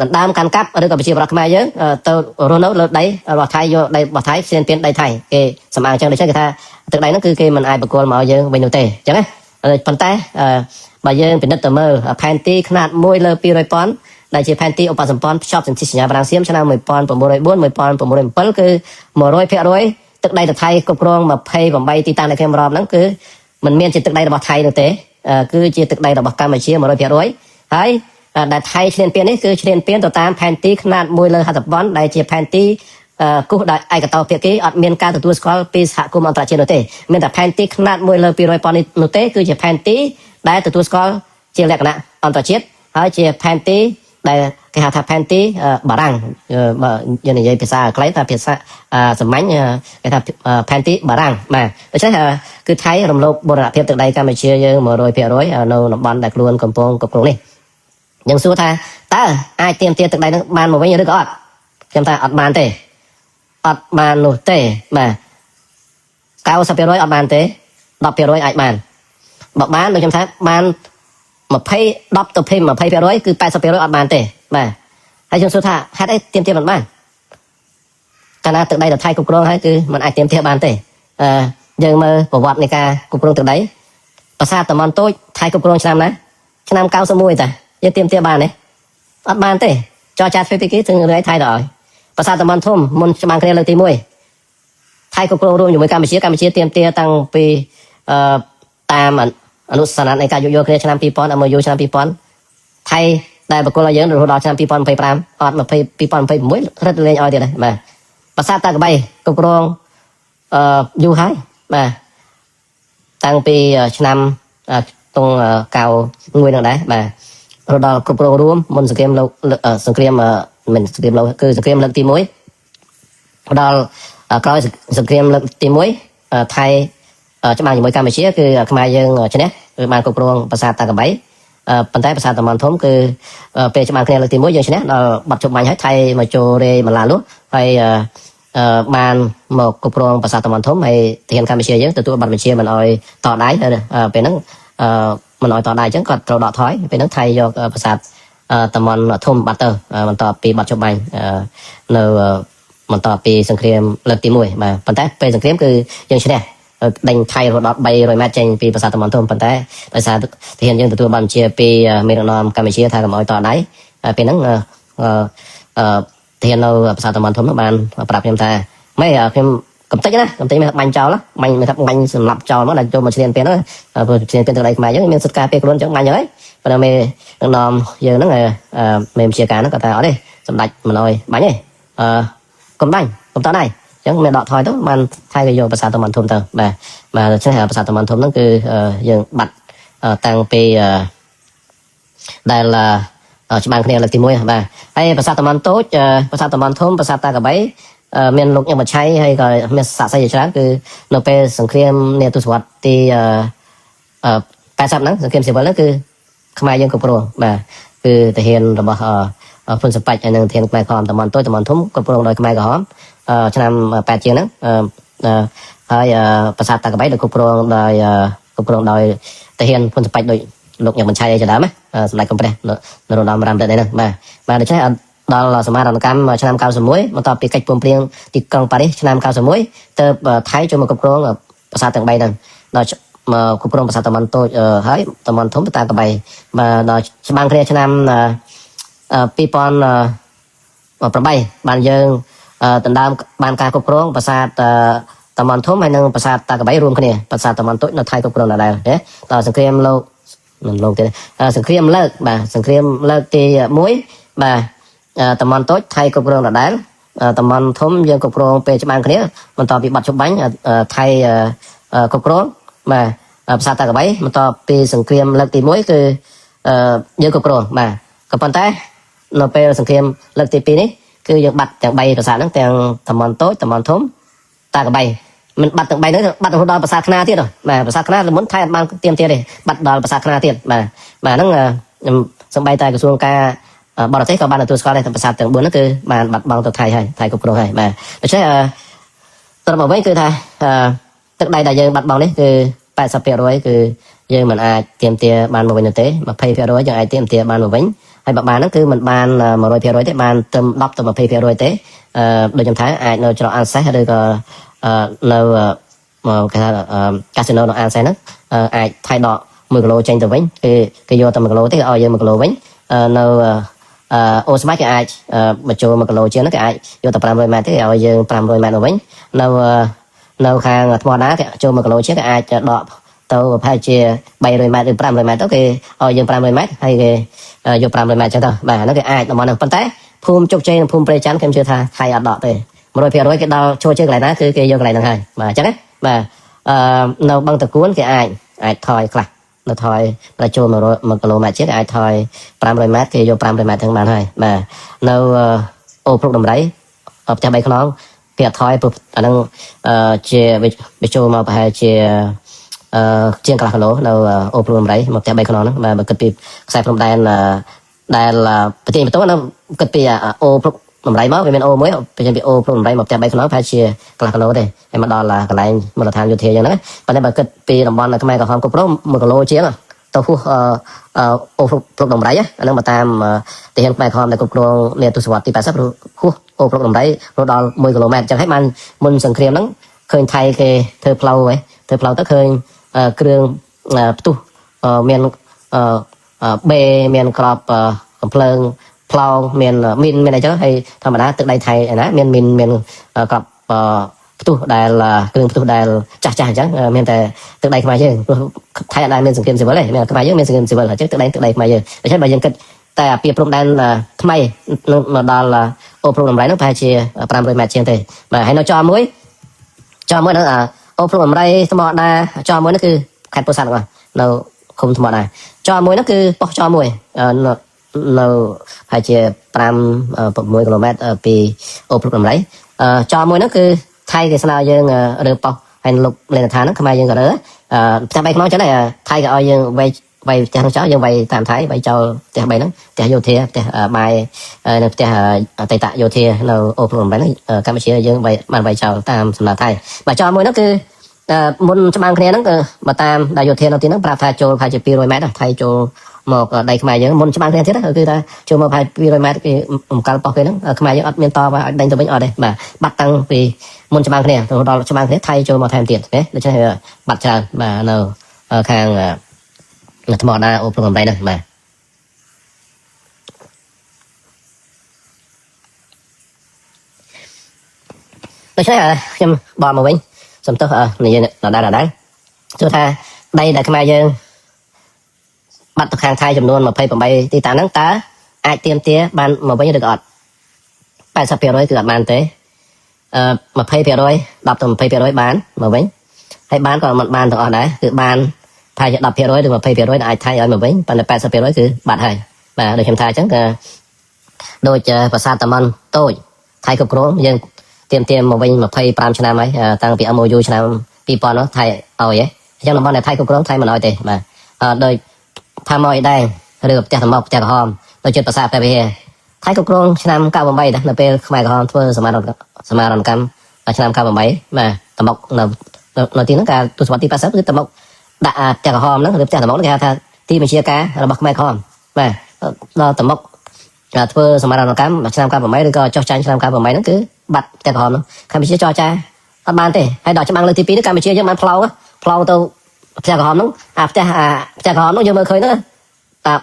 ដណ្ដើមកាន់កាប់ឬក៏ប្រជាប្រដ្ឋខ្មែរយើងទៅរស់នៅលើដីរបស់ថៃយកដីរបស់ថៃផ្សេងពីដីថៃគេសម្អាងអញ្ចឹងដូច្នេះគេថាទឹកដីហ្នឹងគឺគេមិនអាចបកគលមកឲ្យយើងវិញនោះទេអញ្ចឹងណាប៉ុន្តែបើយើងពិនិត្យទៅមើលផែនទីខ្នាត1លើ200ប៉ុណ្ណដែលជាផែនទីឧបសម្ព័ន្ធភ្ជាប់សន្ធិសញ្ញាបារាំងសៀមឆ្នាំ1904 1907គឺ100% ទឹកដីថៃគ្រប់គ្រង28ទីតាំងដែលខ្ញុំរាប់ហ្នឹងគឺមិនមានជាទឹកដីរបស់ថៃនោះទេគឺជាទឹកដីរបស់កម្ពុជា 100% ហើយដែលថៃឈ្លានពាននេះគឺឈ្លានពានទៅតាមផែនទីខ្នាត1លើ50ប៉ុណ្ណដែលជាផែនទីគូសដោយឯកតោភាគីអត់មានការទទួលស្គាល់ពីសហគមន៍អន្តរជាតិនោះទេមានតែផែនទីខ្នាត1លើ200ប៉ុណ្ណនោះទេគឺជាផែនទីដែលទទួលស្គាល់ជាលក្ខណៈអន្តរជាតិហើយជាផែនទី đây cái hạt tháp panty bà răng như này vậyភាសាខ្លីថាភាសាសម្ាញ់គេថាpanty បារាំងបាទដូច្នេះគឺថៃរំលោភបូរណភាពទឹកដីកម្ពុជាយើង 100% នៅតំបន់ដែលខ្លួនកំពុងគ្រប់គ្រងនេះយើងសួរថាតើអាចទាមទារទឹកដីនឹងបានមកវិញឬក៏អត់ខ្ញុំថាអត់បានទេអត់បាននោះទេបាទ 90% អត់បានទេ 10% អាចបានបើបានដូចខ្ញុំថាបាន20 10ទៅ20% គឺ 80% អត់បានទេបាទហើយខ្ញុំសួរថាហេតុអីទាមទារមិនបានកាលណាទឹកដីទៅថៃគ្រប់គ្រងហើយគឺมันអាចទាមទារបានទេយើងមើលប្រវត្តិនៃការគ្រប់គ្រងទឹកដីប្រាសាទតំបន់តូចថៃគ្រប់គ្រងឆ្នាំណាឆ្នាំ91តាយើងទាមទារបានទេអត់បានទេចរចាធ្វើពីគេถึงរឿងថៃទៅឲ្យប្រាសាទតំបន់ធំមុនច្បាំងគ្នាលើកទី1ថៃគ្រប់គ្រងរួមជាមួយកម្ពុជាទាមទារតាំងពីតាមអនុសនានៃការយោគយល់គ្នាឆ្នាំ2000 MOU ឆ្នាំ2000ថៃដែលបកគលឲ្យយើងរហូតដល់ឆ្នាំ2025អត់2026រត់លេងឲ្យទៀតដែរបាទប្រាសាទតាកបីគ្រប់គ្រងយូរហើយបាទតាំងពីឆ្នាំតុង91នឹងដែរបាទរហូតដល់គ្រប់គ្រងរួមមុនសង្គ្រាមលោកសង្គ្រាមមិនសង្គ្រាមលោកគឺសង្គ្រាមលើកទី1ដល់ក្រោយសង្គ្រាមលើកទី1ថៃច្បាំងជាមួយកម្ពុជាគឺខ្មែរយើងឈ្នះគឺបានគ្រប់គ្រងប្រាសាទតាកបីប៉ុន្តែប្រាសាទតំបន់ធំគឺពេលច្បាំងគ្នាលើកទី1យើងឈ្នះដល់បាត់ជុំបាញ់ហើយថៃមកចូលរេមកឡាលុះហើយបានមកគ្រប់គ្រងប្រាសាទតំបន់ធំហើយទាហានកម្ពុជាយើងទទួលប័ណ្ណបញ្ជាមិនអោយតដៃពេលហ្នឹងមិនអោយតដៃអញ្ចឹងគាត់ត្រូវដកថយពេលហ្នឹងថៃយកប្រាសាទតំបន់ធំបាត់ទៅបន្ទាប់ពីបាត់ជុំបាញ់នៅបន្ទាប់ពីសង្គ្រាមលើកទី1បាទប៉ុន្តែពេលសង្គ្រាមគឺយើងឈ្នះដេញថៃរហូតដល់300 ម៉ែត្រចេញពីប្រាសាទតំបន់ធំប៉ុន្តែដោយសារទាហានយើងទទួលបានបញ្ជាពីមេដឹកនាំកម្ពុជាថាកុំឲ្យតដៃពេលហ្នឹងទាហាននៅប្រាសាទតំបន់ធំនោះបានប្រាប់ខ្ញុំថាម៉េចខ្ញុំកំតិចណាកំតិចមិនបាញ់ចោលបាញ់មិនថាបាញ់សម្លាប់ចោលមកដល់ចូលមកឈ្លានពេលហ្នឹងព្រោះឈ្លានពេលទឹកដីខ្មែរយើងមានសិទ្ធិការពារខ្លួនអញ្ចឹងបាញ់ហើយប៉ុន្តែមេដឹកនាំយើងហ្នឹងមេបញ្ជាការហ្នឹងគាត់ថាអត់ទេសម្ដេចមិនអោយបាញ់ទេកុំបាញ់កុំតដៃចឹងមានដកថយទៅបានថៃក៏យកប្រាសាទតំបន់ធំទៅបាទដូច្នេះប្រាសាទតំបន់ធំហ្នឹងគឺយើងបាត់តាំងពីដែលច្បាំងគ្នាលើកទី1បាទហើយប្រាសាទតំបន់តូចប្រាសាទតំបន់ធំប្រាសាទតាកបីមានលោកញឹកបច្ច័យហើយក៏មានសាស័យជាច្រើនគឺនៅពេលសង្គ្រាមនាទសវត្សរ៍ទី80ហ្នឹងសង្គ្រាមស៊ីវិលហ្នឹងគឺខ្មែរយើងគ្រប់គ្រងបាទគឺទាហានរបស់ភុនសបាច់ហើយនឹងធានខ្មែរក្រហមតំបន់តូចតំបន់ធំគ្រប់គ្រងដោយខ្មែរក្រហមឆ្នាំ8ជាងហ្នឹងហើយប្រាសាទតាកបីដែលគ្រប់គ្រងដោយទាហានភុនសបាច់ដោយលោកញឹកបញ្ឆៃអីជាដើមសម្ដេចកុម្ព្រះនរោត្តមរណរដ្ឋហ្នឹងបាទដូច្នេះដល់សមារណកម្មឆ្នាំ91បន្ទាប់ពីកិច្ចព្រមព្រៀងទីក្រុងប៉ារីសឆ្នាំ91ទៅថៃចូលមកគ្រប់គ្រងប្រាសាទទាំង3ហ្នឹងដល់មកគ្រប់គ្រងប្រាសាទតំបន់តូចហើយតំបន់ធំតាកបីបាទដល់ច្បាំងគ្នាឆ្នាំ2008បានយើងដណ្ដើមបានការគ្រប់គ្រងប្រាសាទតំបន់ធំហើយនិងប្រាសាទតាកបីរួមគ្នាប្រាសាទតំបន់តូចនៅថៃគ្រប់គ្រងដែរណាដល់សង្គ្រាមលោកទៀតសង្គ្រាមលើកបាទសង្គ្រាមលើកទី1បាទតំបន់តូចថៃគ្រប់គ្រងដែរតំបន់ធំយើងគ្រប់គ្រងពេលច្បាំងគ្នាបន្ទាប់ពីបាត់ជុំបាញ់ថៃគ្រប់គ្រងបាទប្រាសាទតាកបីបន្ទាប់ពីសង្គ្រាមលើកទី1គឺយើងគ្រប់គ្រងបាទក៏ប៉ុន្តែនៅពេលសង្គ្រាមលើកទី2នេះគឺយើងបាត់ទាំង3ប្រាសាទហ្នឹងទាំងតំបន់តូចតំបន់ធំតាកបីមិនបាត់ទាំង3ហ្នឹងបាត់រហូតដល់ប្រាសាទខ្នាទៀតបាទប្រាសាទខ្នាលមុនថៃអត់បានទៀមទៀតទេបាត់ដល់ប្រាសាទខ្នាទៀតបាទហ្នឹងខ្ញុំសំបីតែក្រសួងការបរទេសក៏បានទទួលស្គាល់ដែរថាប្រាសាទទាំង4ហ្នឹងគឺបានបាត់បង់ទៅថៃហើយថៃគ្រប់គ្រងហើយបាទដូច្នេះត្រឹមមកវិញគឺថាទឹកដីដែលយើងបាត់បង់នេះគឺ 80% គឺយើងមិនអាចទៀមទាបានមកវិញទេ20% យើងអាចទៀមទាបានមកវិញហើយបើបានហ្នឹងគឺមិនបាន 100% ទេបានត្រឹម10ទៅ 20% ទេដូចខ្ញុំថាអាចនៅច្រកអានសេសឬក៏នៅគេថាកាស៊ីណូនៅអានសេសហ្នឹងអាចថៃដក1គីឡូចេញទៅវិញគឺគេយកតែ1គីឡូទេឲ្យយើង1គីឡូវិញនៅអូស្បែកគេអាចបញ្ចូល1គីឡូជាងហ្នឹងគេអាចយកតែ500ម៉ែត្រទេឲ្យយើង500ម៉ែត្រទៅវិញនៅខាងថ្មដាគេចូល1គីឡូជាងគេអាចដកទៅប្រហែលជា300ម៉ែត្រឬ500ម៉ែត្រទៅគេឲ្យយើង500ម៉ែត្រហើយគេយក500ម៉ែត្រចឹងទៅបាទហ្នឹងគេអាចតំបន់ហ្នឹងប៉ុន្តែភូមិជោគជ័យនិងភូមិព្រៃច័ន្ទខ្ញុំជឿថាថៃអត់ដកទេ 100% គេដល់ចូលជើងកន្លែងណាគឺគេយកកន្លែងហ្នឹងហើយបាទអញ្ចឹងណាបាទនៅបឹងតគួនគេអាចថយខ្លះ nó thôi là cho một km chiếc ai thôi 500 m thì vô 500 m thằng bạn thôi mà đâu ô pro đồng đấy ở trong bay con việc thôi anh đang chia bị cho mà phải chia chiên cả lỗ đâu ô pro đồng đấy một trong bay con mà cực bị sai from đây là bây giờ tôi nó cực bị ô pro đồng đấy máu vì ô mới bây giờ bị ô pro đồng đấy một trong bay con phải chia cả lỗ đây em mà đo là cái này mà là tham vô thiệt vậy đó và đây mà cực bị đồng bọn là cái mai còn không có pro một lỗ chiếc tao phu ô pro đồng đấy anh đang mà tam thì hiện bài con này cũng pro liền tu sửa thì phải sắp phu ô pro đồng đấy pro đo 10 km chẳng hết man mun sừng kriêm nắng khơi thay cái thơ plau ấy thơ plau tất khơi kêu tu miền bê miền crop phơi plau miền min miền này chứ hay thằng mà đã từ đây thay này miền miền crop tu đây là kêu tu đây chả chả chẳng miền tại từ đây mà chứ thay ở đây miền sừng kriêm gì vậy này miền cái bài miền sừng kriêm gì vậy chứ từ đây mà chứ để cho bài dân kịchแต่เปรียบรวมดันทำไมnó đó là ô program đấy nó phải chia 500 m trên thì mà hay nó cho muối nó ô program đây thằng bọn na cho muối nó cứ khai bổ sung rồi nó không thằng bọn này cho muối nó cứ bóc cho muối nó phải chia 10 km vì ô program đấy cho muối nó cứ thay cái sao dương được bóc hay lục lên thang nó không ai dương cái đó ta bay nói chỗ này thay cái oi dương vậy cha cháu như vậy tạm thái vậy cho cha bay nó cha vô thia cha bài cha tây tạ vô thia nó ôm luôn bài nó Campuchia như vậy mà vậy cho tam là thay và cho mỗi nó cứ môn cho mang cái nó mà tam đại vô thia nó tiếng nó pra cho phải chụp rồi mét thay cho một đây không ai nhớ môn cho mang cái thế đó cứ ta cho một phải rồi mét cái cao bao cái nó không ai nhớ miền to và đánh tôi bên ở đây mà bắt tăng vì môn cho mang cái này đó cho mang cái thay cho một thêm tiền đấy để cho bắt chờ mà nó hàng là thằng đã ô program đây nè mà tôi thấy là em bò mà bên xong tôi này là đấy tôi tha đây là cái mai dương bắt được hàng thay chấm luôn mà phê bằng bay thì 8 tháng tá ai tiêm tía ban mà bây giờ được ọt bài sắp rồi từ bàn tế mà phê rồi đọc tầm phê rồi bán mà vẫn hay bán còn một bàn thôi đấy từ bàn thayจะ 10% được mà phê rồi ai thay ở màវិញប៉ុន្តែ 80% គឺបាត់ហើយបាទដូចខ្ញុំថាអញ្ចឹងក៏ដូចភាសាតាម៉ុនតូចថៃគ្រប់គ្រងយើងទៀមមកវិញ25ឆ្នាំហើយតាំងពី MOU ឆ្នាំ2000នោះថៃឲ្យហ៎អញ្ចឹងតំបន់ដែលថៃគ្រប់គ្រងថៃមិនឲ្យទេបាទដោយថាមកអីដែរឬផ្ទះតំបន់ផ្ទះក្រហមដូចចិត្តភាសាតែវាថៃគ្រប់គ្រងឆ្នាំ98ដែរនៅពេលខ្មែរក្រហមធ្វើសមារណកម្មឆ្នាំ98បាទតំបន់នៅទីហ្នឹងការទស្សវត្សទី80គឺតំបន់ដាក់ផ្ទះក្រហមហ្នឹងឬផ្ទះតំបន់គេហៅថាទីបញ្ជាការរបស់ខ្មែរក្រហមបាទដល់តំបន់ធ្វើសមារណកម្មឆ្នាំ98ឬក៏ចុះចាញ់ឆ្នាំ98ហ្នឹងគឺបាត់ផ្ទះក្រហមហ្នឹងកម្ពុជាចរចាអត់បានទេហើយដល់ច្បាំងលើកទី2នេះកម្ពុជាយើងបានផ្លោងទៅផ្ទះក្រហមហ្នឹងផ្ទះក្រហមហ្នឹងយើងមើលឃើញហ្នឹងតា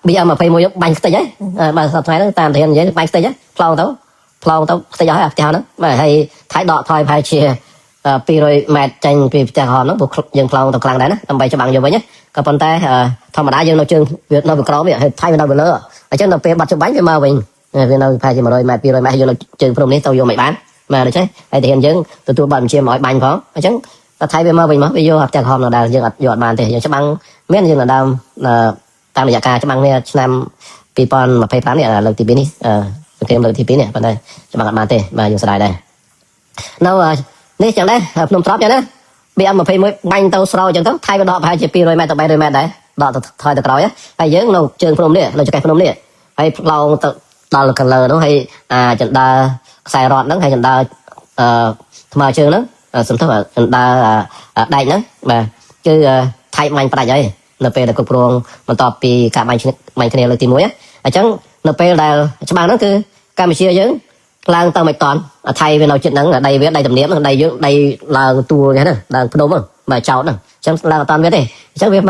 BM21បាញ់ខ្ទេចហើយបាទសប្តាហ៍ហ្នឹងតាមធាននិយាយបាញ់ខ្ទេចផ្លោងទៅខ្ទេចហើយផ្ទះហ្នឹងបាទហើយថៃដកថយប្រហែលជា200 ម៉ែត្រចេញពីផ្ទះក្រហមហ្នឹងពួកយើងផ្លោងទៅខ្លាំងដែរណាដើម្បីច្បាំងយកវិញក៏ប៉ុន្តែធម្មតាយើងនៅជើងវានៅក្រោមវាហើយថៃវានៅលើអញ្ចឹងដល់ពេលបាត់ច្បាំងវាមកវិញវានៅប្រហែលជា100 ម៉ែត្រ200 ម៉ែត្រយើងនៅជើងព្រំនេះទៅយកមិនបានបាទដូច្នេះហើយធានយើងទទួលបានបញ្ជាមកឲ្យបាញ់ផងអញ្ចឹងដល់ថៃវាមកវិញមកវាយកផ្ទះក្រហមនៅដែរយើងអត់យកអត់បានទេយើងច្បាំងមានយើងនៅដើមតាមរយៈការច្បាំងនេះឆ្នាំ2025នេះលើកទី2នេះសង្គ្រាមលើកទី2នេះប៉ុន្តែច្បាំងអត់បានទេបាទយើងស្ដាយដែរនៅនេះចឹងដែរភ្នំត្រប់ចឹងណា BM21 បាញ់ទៅស្រោចចឹងទៅថៃវាដកប្រហែលជា200 ម៉ែត្រទៅ300 ម៉ែត្រដែរដកទៅថយទៅក្រោយហើយយើងនៅជើងភ្នំនេះនៅចង្កេះភ្នំនេះហើយផ្លោងទៅដល់កន្លើនោះហើយចណ្ដើខ្សែរ៉តហ្នឹងហើយចណ្ដើថ្មើរជើងហ្នឹងសំទោសចណ្ដើដែកហ្នឹងបាទគឺថៃបាញ់ប្រាច់ហើយនៅពេលដែលគ្រប់គ្រងបន្ទាប់ពីការបាញ់គ្នាលើកទី1អញ្ចឹងនៅពេលដែលច្បាំងហ្នឹងគឺកម្ពុជាយើងឡើងទៅមិនតាន់ថៃវានៅចិត្តហ្នឹងដីវាដីទំនៀមដីយើងដីឡើងទួលគេណាឡើងភ្នំហ្នឹងមកចោតហ្នឹងអញ្ចឹងឡើងអត់តាន់វាទេអញ្ចឹងវា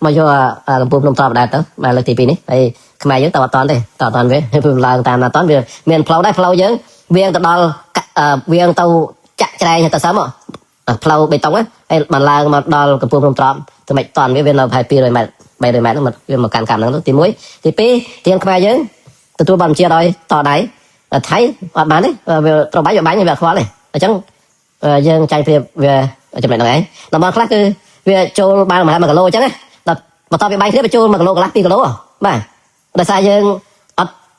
មកយកកំពូលភ្នំត្រប់ដែរទៅមកលើកទី2នេះហើយខ្មែរយើងទៅអត់តាន់ទេទៅអត់តាន់វាឡើងតាមអត់តាន់វាមានផ្លូវដែរផ្លូវយើងវាងទៅដល់វាងទៅចាក់ច្រែងទៅសើមផ្លូវបេតុងហើយបានឡើងមកដល់កំពូលភ្នំត្រប់ទៅមិនតាន់វានៅប្រហែល200 ម៉ែត្រ300 ម៉ែត្រហ្នឹងវាមកកាន់កម្មហ្នឹងទី1ទី2ទៀងខ្មែរយើងទទួលបានបញ្ជាដោយតដៃថៃអត់បានទេវាត្រូវបាញ់វាបាញ់វាខ្វល់ទេអញ្ចឹងយើងចាញ់ព្រៀបវាចំណុចហ្នឹងឯងតំបន់ខ្លះគឺវាចូលបាន1គីឡូអញ្ចឹងណា mà tao bị bay thế bị trôi mà cái lô cái lắc đi cái lô à mà tại sao dương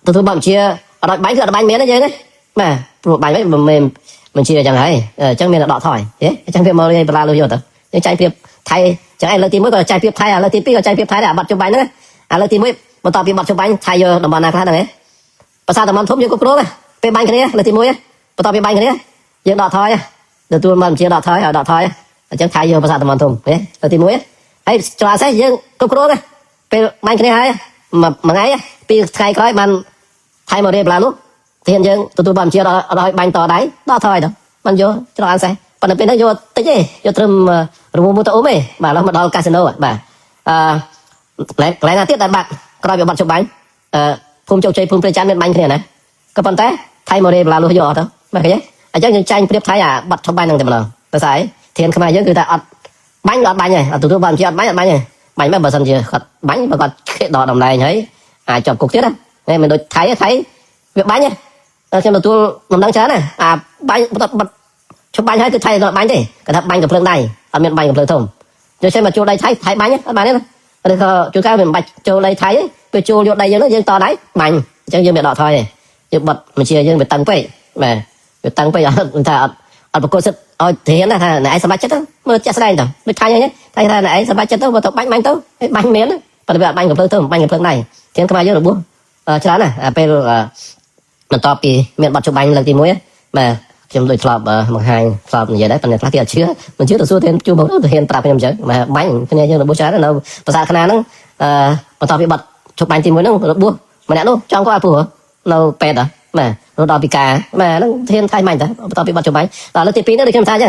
từ từ bọn chia đòi bánh thì bánh miếng đấy chứ đấy mà bánh ấy mình chia chẳng hay chẳng miếng là đọ thỏi thế chẳng việc mà đây là lưu rồi nhưng trái việc thay chẳng ai lời tìm mới còn trái việc thay à lời tìm pi còn trái việc thay đã bật cho bánh nữa lời tìm mới mà tao bị bật cho bánh thay giờ đồng bọn nào khác đấy và sao tao mắm thốm như cục lúa này về bánh cái này lời tìm mới mà tao bị bánh cái này giờ đọ thỏi từ từ mình chia đọ thỏi chẳng thay giờ và sao tao mắm thốm đấy lời tìm mới ấy cho sẽ giờ cục lúa này về bánh cái này mà ngay pi thay cái mình thay một đêm là lúc thiên dương tụi bọn chia đòi bánh to đấy đó thôi đó mình vô cho ăn say còn ở bên đó vô tích gì vô trùm rồi mua tàu mày mà nó mà đòi casino à mà lại là tiếp đàn bạc coi bị bọn chụp bánh phun châu chơi phun plei chan bên bánh kia này có phần té thay một đêm là luôn vô đó mà cái gì chắc như tranh tiếp thay à bật chụp bánh đằng mà tại sao thiên không ai nhớ người ta bánh này tụi bọn chia bánh này bánh mà bờ sân chia bánh mà còn đỏ đồng này thấy chọc cục tiết á nên mình đôi thấy việc bánh nhá xem là tôi làm đáng chán này bánh chụp bánh hay tôi thay bánh đi cái thằng bánhกับเพลิงnày miệng bánhกับเพลิงthùng rồi xem mà chỗ đây thay bánh nhá các bạn đấy chỗ cao mình bạch chỗ đây thấy về chỗ chỗ đây nó dương to đấy bánh chẳng dương miệng đỏ thôi dương bật mình chia dương bị tăng vậy mà bị tăng vậy người ta ở một cô sức thể hiện là này sao bánh chất đó mơ chết đây rồi mới thay nhá thay ra này sao bánh chất đó mà tao bánh đâu bánh miếng và bây giờ bánhกับเพลิงthùng bánhกับเพลิงnày thì các bạn nhớ được buông cho đó này bây giờ mình to thì miệng bật chụp bánh lần tí muối mà chúng tôi flop một hai flop như vậy đấy phần này phát chưa mình chưa được xua thêm chưa bóng hiện tập em chứ mà bánh cái này như là bố trái là nó và sao khả năng nó to bị bật chụp bánh tí muối nó buông mà đã luôn trong có ai phù nó pet à mà nó đòi bị cà mà nó thiên thay mạnh đó to bị bật chụp bánh đó là tí pí nó được làm sao chứ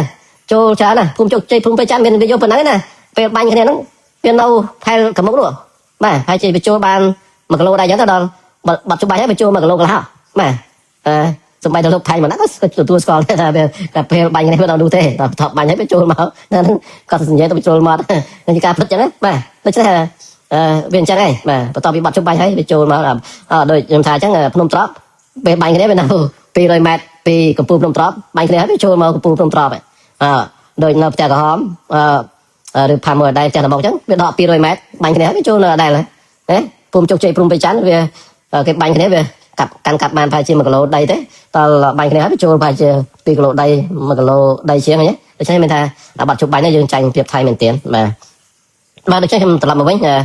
cho trái này phun chụp chơi phunไปchăn bên video phần này nè về bánh cái này nó bên đâu thay cầm mẫu luôn mà hay chỉ bị cho ban mà cái lô đây giống tao đâu bật chụp bánh hay bị cho mà cái lô cái hao màสมัยเราลบไทยมันนั่นก็ตัวสกอร์เนี่ยนะแบบเพลย์บางอย่างนี้เราดูเท่ถอดบางอย่างไปโจรมานั่นก็สัญญาต้องไปโจรมาในการพัฒนามาแล้วใช่เวียนจังไงมาต่อไปบัตรชุบใบให้ไปโจรมาโดยยมทายจังพนมตรอบไปบางอย่างนี้เป็นเอาปีเลยแมทปีกับปูพนมตรอบบางอย่างนี้ไปโจรมากับปูพนมตรอบโดยเราจะกระหอมหรือพามือได้จะบอกจังไปดอกปีเลยแมทบางอย่างนี้ไปโจรได้เลยเนี่ยปูมจกใจปูมไปจันvề cái bánh cái này về cặp bàn phải chia một lô đây thế tao là bánh cái này hết trôi phải chia pi lô đây một lô đây chia nhé để cho mình ta đã bật chụp bánh này dương tranh tiệp thay mình tiền mà được cho em làm một bánh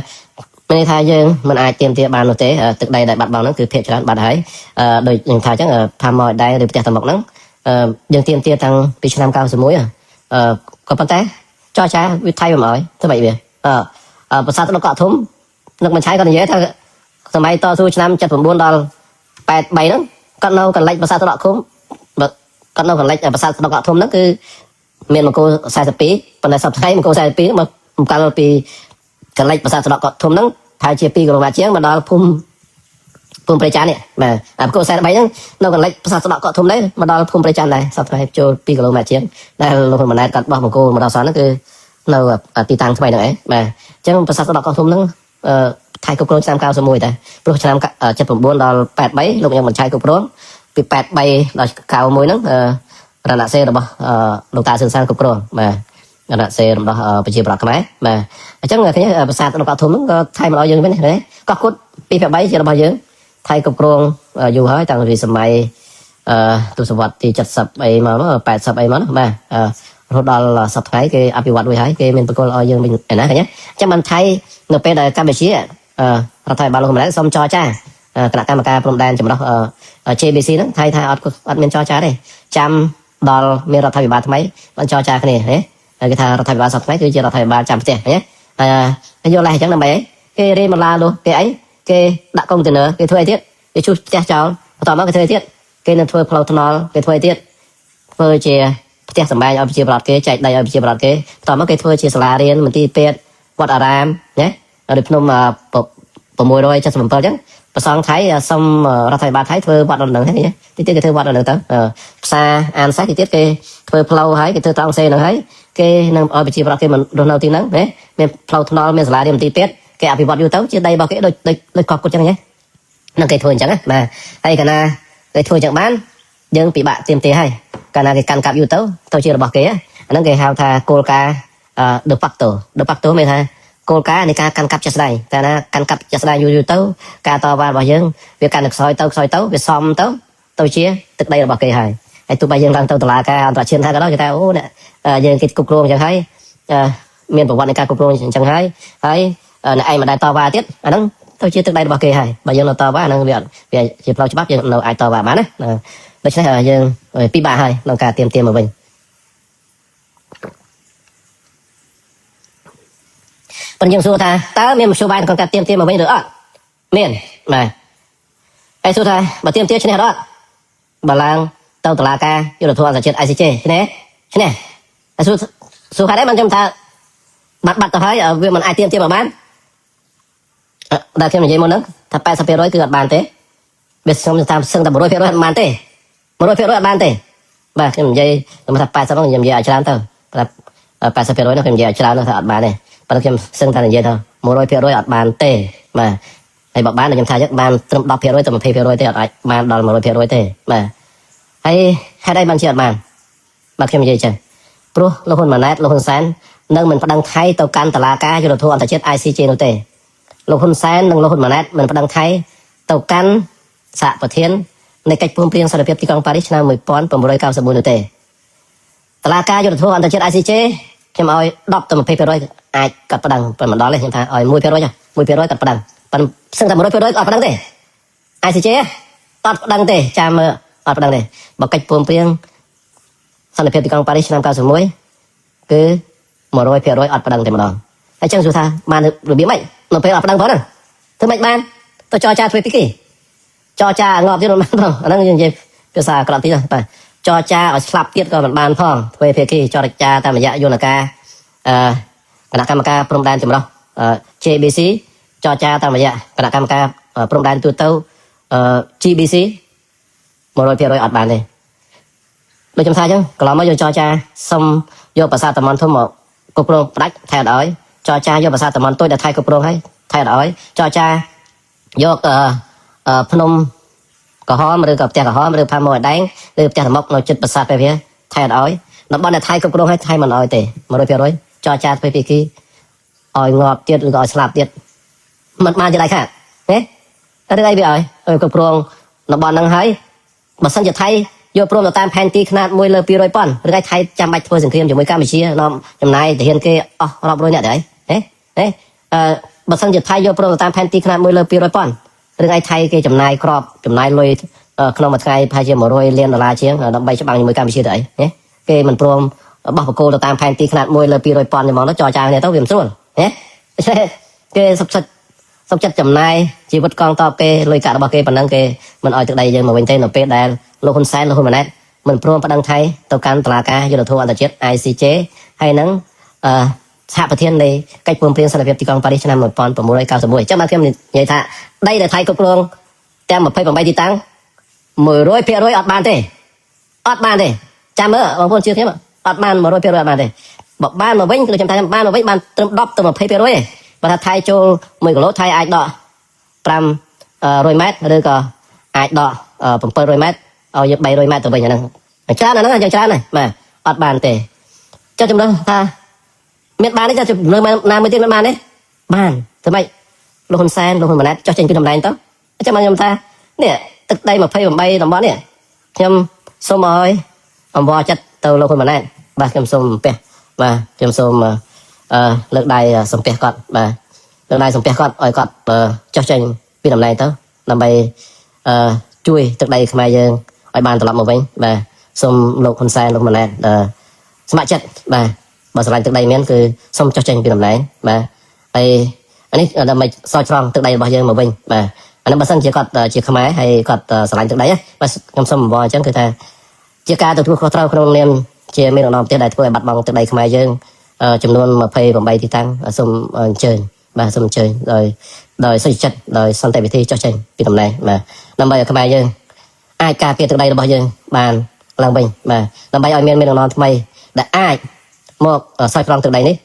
mình thay dương mình ai tiền tiền bàn một thế từ đây đại bật vào nó từ thiệt cho bạn thấy đời dương thay chắc là tham mọi đây được tiền tầm một nắng dương tiền tiền tăng pi năm cao số muối có phần té cho trái thay mà mới thế vậy vậy và sao nó cọ thúng nước mình trái còn dễ thôiสมัยต่อสู้ชนะจัดผมบุญดอล8 ใบนั้นก็เอากันไล่ภาษาตะคุ้มก็เอากันไล่ภาษาตะทุ่มนั่นคือเมียนมันกูใส่สปีปันในสับไทยมันกูใส่สปีมาการปีกันไล่ภาษาตะทุ่มนั้นไทยเชียปีกับมาเชียงมาดอลพุ่มประจานเนี่ยมากูใส่ใบนั้นเอากันไล่ภาษาตะทุ่มđấyมาดอลพุ่มประจานnàyสับไทยโจปีกับมาเชียงได้ลงมาในกัดบอกมันกูมาดอลสอนนั่นคือเราตีตังสมัยไหนมาจังภาษาตะทุ่มนั้นthay cục rốn sam cao số mùi ta, pro sam chặtผมbuôn đo 8 ใบ lúc nhưng mình thay cục rốn, bị 8 ใบ là cao mùi nắng, là nạ xe đó, lục ta sơn sang cục rốn, mà nạ xe đó, bị chia bạc cái mà, chắc là cái sạt nó cao thùng nó thay mà lo dừng bên này đấy, có cốt bị 8 ใบ chưa bao giờ, thay cục rốn, dù hỏi tăng vì sớm mai, tu sập vật thì chặt sập ấy mà nó 8 sập ấy mà, rồi đó là sập cái áp vật đuôi hái cái mình có lo dừng mình này nhé, chắc mình thay nó pe đời Campuchiaเราถ่ายบาลงมาแล้วส้มจอจ้าคณะกรรมการพรมแดนจำเราJBC นั้นไทยอัดเมนจอจ้าเลยจำดอลเมรัฐวิบาลทำไมมันจอจ้ากันนี่เฮ้ยcái thàรัฐวิบาลสับทำไมคือจะรัฐวิบาลจำเสียเฮ้ยcái vô lại chẳng làm mấy cái đi mà la luôn cái ấy cái đã công từ nữa cái thuê tiết cái chú cha cháuต่อมาcái thuê tiết cái nên thuê plau thon cái thuê tiết thuê chia tiết sầm bay ở chia bọt cái chạy đây ở chia bọt cáiต่อมาcái thuê chia sả riêng mình tiเป็ดวัดอารามnhé được phun mà bộ mùi rồi cho sầm bờ chứ và xong thấy xong ra thầy bà thấy thuê hoạt động nữa thế tí cái thuê hoạt động nữa tới xa an sát thì tiết cái thuê plau hay cái thuê tao xe nữa thấy cái nâng ở vị trí cái mình đồ nào tin nắng đấy mình plau thon mình là điểm tí tiết cái bị bọt vô tới chứ đây bao cái đôi cọc của chân nhé nâng cái thuê chẳng á mà hay cả na cái thuê chẳng bán nhưng bị bạn tìm tí hay cả na cái căn cặp vô tới tôi chưa được bỏ kế nâng cái hào thà cô ca được bắt tổ mình ha គោលការណ៍នៃការកាន់កាប់ចាស់ស្ដែងតែណាកាន់កាប់ចាស់ស្ដែងយូរទៅការតវ៉ារបស់យើងវាកាន់តែខ្សោយទៅវាសមទៅជាទឹកដីរបស់គេហើយទោះបីយើងឡើងទៅតុលាការអន្តរជាតិថាក៏ដោយគេថាអូអ្នកយើងគេគ្រប់គ្រងអញ្ចឹងហើយមានប្រវត្តិនៃការគ្រប់គ្រងអញ្ចឹងហើយអ្នកឯងមិនដែលតវ៉ាទៀតអាហ្នឹងទៅជាទឹកដីរបស់គេហើយបើយើងនៅតវ៉ាហ្នឹងវាជាផ្លូវច្បាប់យើងនៅអាចតវ៉ាបានណាដូច្នេះយើងពិបាកហើយក្នុងការទៀមមកវិញប៉ុន្តែយើងសួរថាតើមានមធ្យោបាយក្នុងការទៀមមកវិញឬអត់មានបាទហើយសួរថាបើទៀមឈ្នះអត់បើឡើងទៅតុលាការយុត្តិធម៌អន្តរជាតិ ICJ ឈ្នះហើយសួរហេតុអីមិនខ្ញុំថាបាត់ទៅហើយវាមិនអាចទៀមមកបានដែលខ្ញុំនិយាយមុនហ្នឹងថា 80% គឺអត់បានទេវាខ្ញុំតាមសឹងតែ 100% អត់បានទេ 100% អត់បានទេបាទខ្ញុំនិយាយថា 80% ខ្ញុំនិយាយឲ្យច្រើនទៅប្រាប់ 80% នោះខ្ញុំនិយាយឲ្យច្រើនទៅថាអត់បានទេប៉ុន្តែខ្ញុំសឹងតែនិយាយថា 100% អត់បានទេបាទហើយបើបានខ្ញុំថាចឹងបានត្រឹម 10% ទៅ 20% ទេអត់អាចបានដល់ 100% ទេបាទហើយហេតុអីបានជាអត់បានបាទខ្ញុំនិយាយចឹងព្រោះលោកហ៊ុនម៉ាណែតលោកហ៊ុនសែននឹងមិនប្តឹងថៃទៅកាន់តុលាការយុត្តិធម៌អន្តរជាតិ ICJ នោះទេលោកហ៊ុនសែននិងលោកហ៊ុនម៉ាណែតមិនប្តឹងថៃទៅកាន់សហប្រធាននៃកិច្ចព្រមព្រៀងសន្តិភាពទីក្រុងប៉ារីសឆ្នាំ 1991 នោះទេតុលាការយុត្តិធម៌អន្តរជាតិ ICJ ខ្ញុំឲ្យ 10 ទៅ 20% អាចកាត់ប្តឹងប៉ុន្មានដល់ទេខ្ញុំថាឲ្យ 1% កាត់ប្តឹងប៉ុន្តែសឹងតែ 100% អត់ប្តឹងទេ ICJ អត់ប្តឹងទេចាំមើលអត់ប្តឹងទេបើកិច្ចព្រមព្រៀងសន្តិភាពទីក្រុងប៉ារីសឆ្នាំ 91 គឺ 100% អត់ប្តឹងទេម្ដងហើយចឹងសួរថាបានរបៀបម៉េចនៅពេលអត់ប្តឹងផងហ្នឹងធ្វើម៉េចបានទៅចរចាធ្វើពីគេចរចាងាប់ទៀតមិនបានផងអាហ្នឹងយើងនិយាយភាសាអាក្រក់តិចបាទចរចាឲ្យស្លាប់ទៀតក៏មិនបានផងធ្វើភាគីចរចាតាមរយៈយន្តការគណៈកម្មការព្រំដែនចម្រុះ JBC ចរចាតាមរយៈគណៈកម្មការព្រំដែនទូទៅGBC 100% អត់បានទេដូចខ្ញុំថាអញ្ចឹងកន្លងមកយើងចរចាសុំយកប្រាសាទតាម៉ុនធំមកគ្រប់គ្រងផ្ដាច់ថៃអត់ឲ្យចរចាយកប្រាសាទតាម៉ុនតូចដែលថៃគ្រប់គ្រងឲ្យថៃអត់ឲ្យចរចាយកភ្នំក្រហមឬក៏ផ្ទះក្រហមឬផាមួអដែងឬផ្ទះតមុកនៅចិត្តប្រាសាទពេលវាថៃអត់ឲ្យតំបន់ដែលថៃគ្រប់គ្រងឲ្យថៃមិនឲ្យទេ 100% ចរចាធ្វើពីគេឲ្យងាប់ទៀតឬក៏ឲ្យស្លាប់ទៀតមិនបានជាដៃខាតណាតែអីវាឲ្យគ្រប់គ្រងតំបន់ហ្នឹងហើយបើសិនជាថៃយកព្រមទៅតាមផែនទីខ្នាត1 លើ 200 ប៉ុនឬឯថៃចាំបាច់ធ្វើសង្គ្រាមជាមួយកម្ពុជានាំចំណាយទាហានគេអស់រាប់រយនាក់ទេបើសិនជាថៃយកព្រមទៅតាមផែនទីខ្នាត1 លើ 200 ប៉ុនឬឯថៃគេចំណាយក្របចំណាយលុយក្នុងមួយថ្ងៃប្រហែលជា$100 លានជាងដើម្បីច្បាំងជាមួយកម្ពុជាទៅអីគេមិនព្រមបោះបកគោទៅតាមផែនទីខ្នាត1 លើ 200 ប៉ុនហ្មងទៅចរចាគ្នាទៅវាមិនស្រួលគេសុខចិត្តចំណាយជីវិតកងតបគេលុយកាក់របស់គេប៉ុណ្ណឹងគេមិនអោយទឹកដីយើងមកវិញទេនៅពេលដែលលោកហ៊ុនសែនលោកហ៊ុនម៉ាណែតមិនព្រមប្តឹងថៃទៅកាន់តុលាការយុត្តិធម៌អន្តរជាតិ ICJ ហើយនឹងសហប្រធាននៃកិច្ចព្រមព្រៀងសន្តិភាពទីក្រុងប៉ារីសឆ្នាំ 1991 ចាំបានខ្ញុំនិយាយថាដីដែលថៃគ្រប់គ្រងទាំង28ទីតាំង 100% អត់បានទេចាំមើលបងប្អូនជឿខ្ញុំអត់បាន 100% អត់បានទេបើបានមកវិញគឺខ្ញុំថាបានមកវិញបានត្រឹម 10 ទៅ 20% ទេបើថាថៃចូល1គីឡូថៃអាចដក500 ម៉ែត្រឬក៏អាចដក700 ម៉ែត្រឲ្យយក300 ម៉ែត្រទៅវិញអាហ្នឹងច្រើនអាហ្នឹងយ៉ាងច្រើនហើយបាទអត់បានទេចុះចំណុះថាមានបានទេចុះចំណុះណាមួយទៀតមិនបានទេបានធ្វើម៉េចលោកហ៊ុនសែនលោកហ៊ុនម៉ាណែតចុះចេញពីតំណែងទៅចាំខ្ញុំថានេះទឹកដី28តំបន់នេះខ្ញុំសូមឲ្យអង្វរចិត្តទៅលោកហ៊ុនម៉ាណែតបាទខ្ញុំសូមអំពះបាទខ្ញុំសូមលើកដៃសំពះគាត់បាទលើកដៃសំពះគាត់ឲ្យគាត់ចុះចេញពីតំណែងទៅដើម្បីជួយទឹកដីខ្មែរយើងឲ្យបានត្រឡប់មកវិញបាទសូមលោកហ៊ុនសែនលោកម៉ាណែតស្ម័គ្រចិត្តបាទបើស្រឡាញ់ទឹកដីមានគឺសូមចុះចេញពីតំណែងបាទហើយអានេះដើម្បីសោចស្រង់ទឹកដីរបស់យើងមកវិញបាទអានេះបើសិនជាគាត់ជាខ្មែរហើយគាត់ស្រឡាញ់ទឹកដីបាទខ្ញុំសូមអង្វរអញ្ចឹងគឺថាជាការទទួលខុសត្រូវក្នុងនាមជាមេដឹកនាំប្រទេសដែលធ្វើឲ្យបាត់បង់ទឹកដីខ្មែរយើងចំនួន28ទីតាំងសូមអញ្ជើញបាទសូមអញ្ជើញដោយសេចក្ដីចិត្តដោយសន្តិវិធីចុះចេញពីតំណែងបាទដើម្បីឲ្យខ្មែរយើងអាចការពារទឹកដីរបស់យើងបានឡើងវិញបាទដើម្បីឲ្យមានមេដឹកនាំថ្មីដែលអាចមកសោយស្រង់ទឹកដីនេះ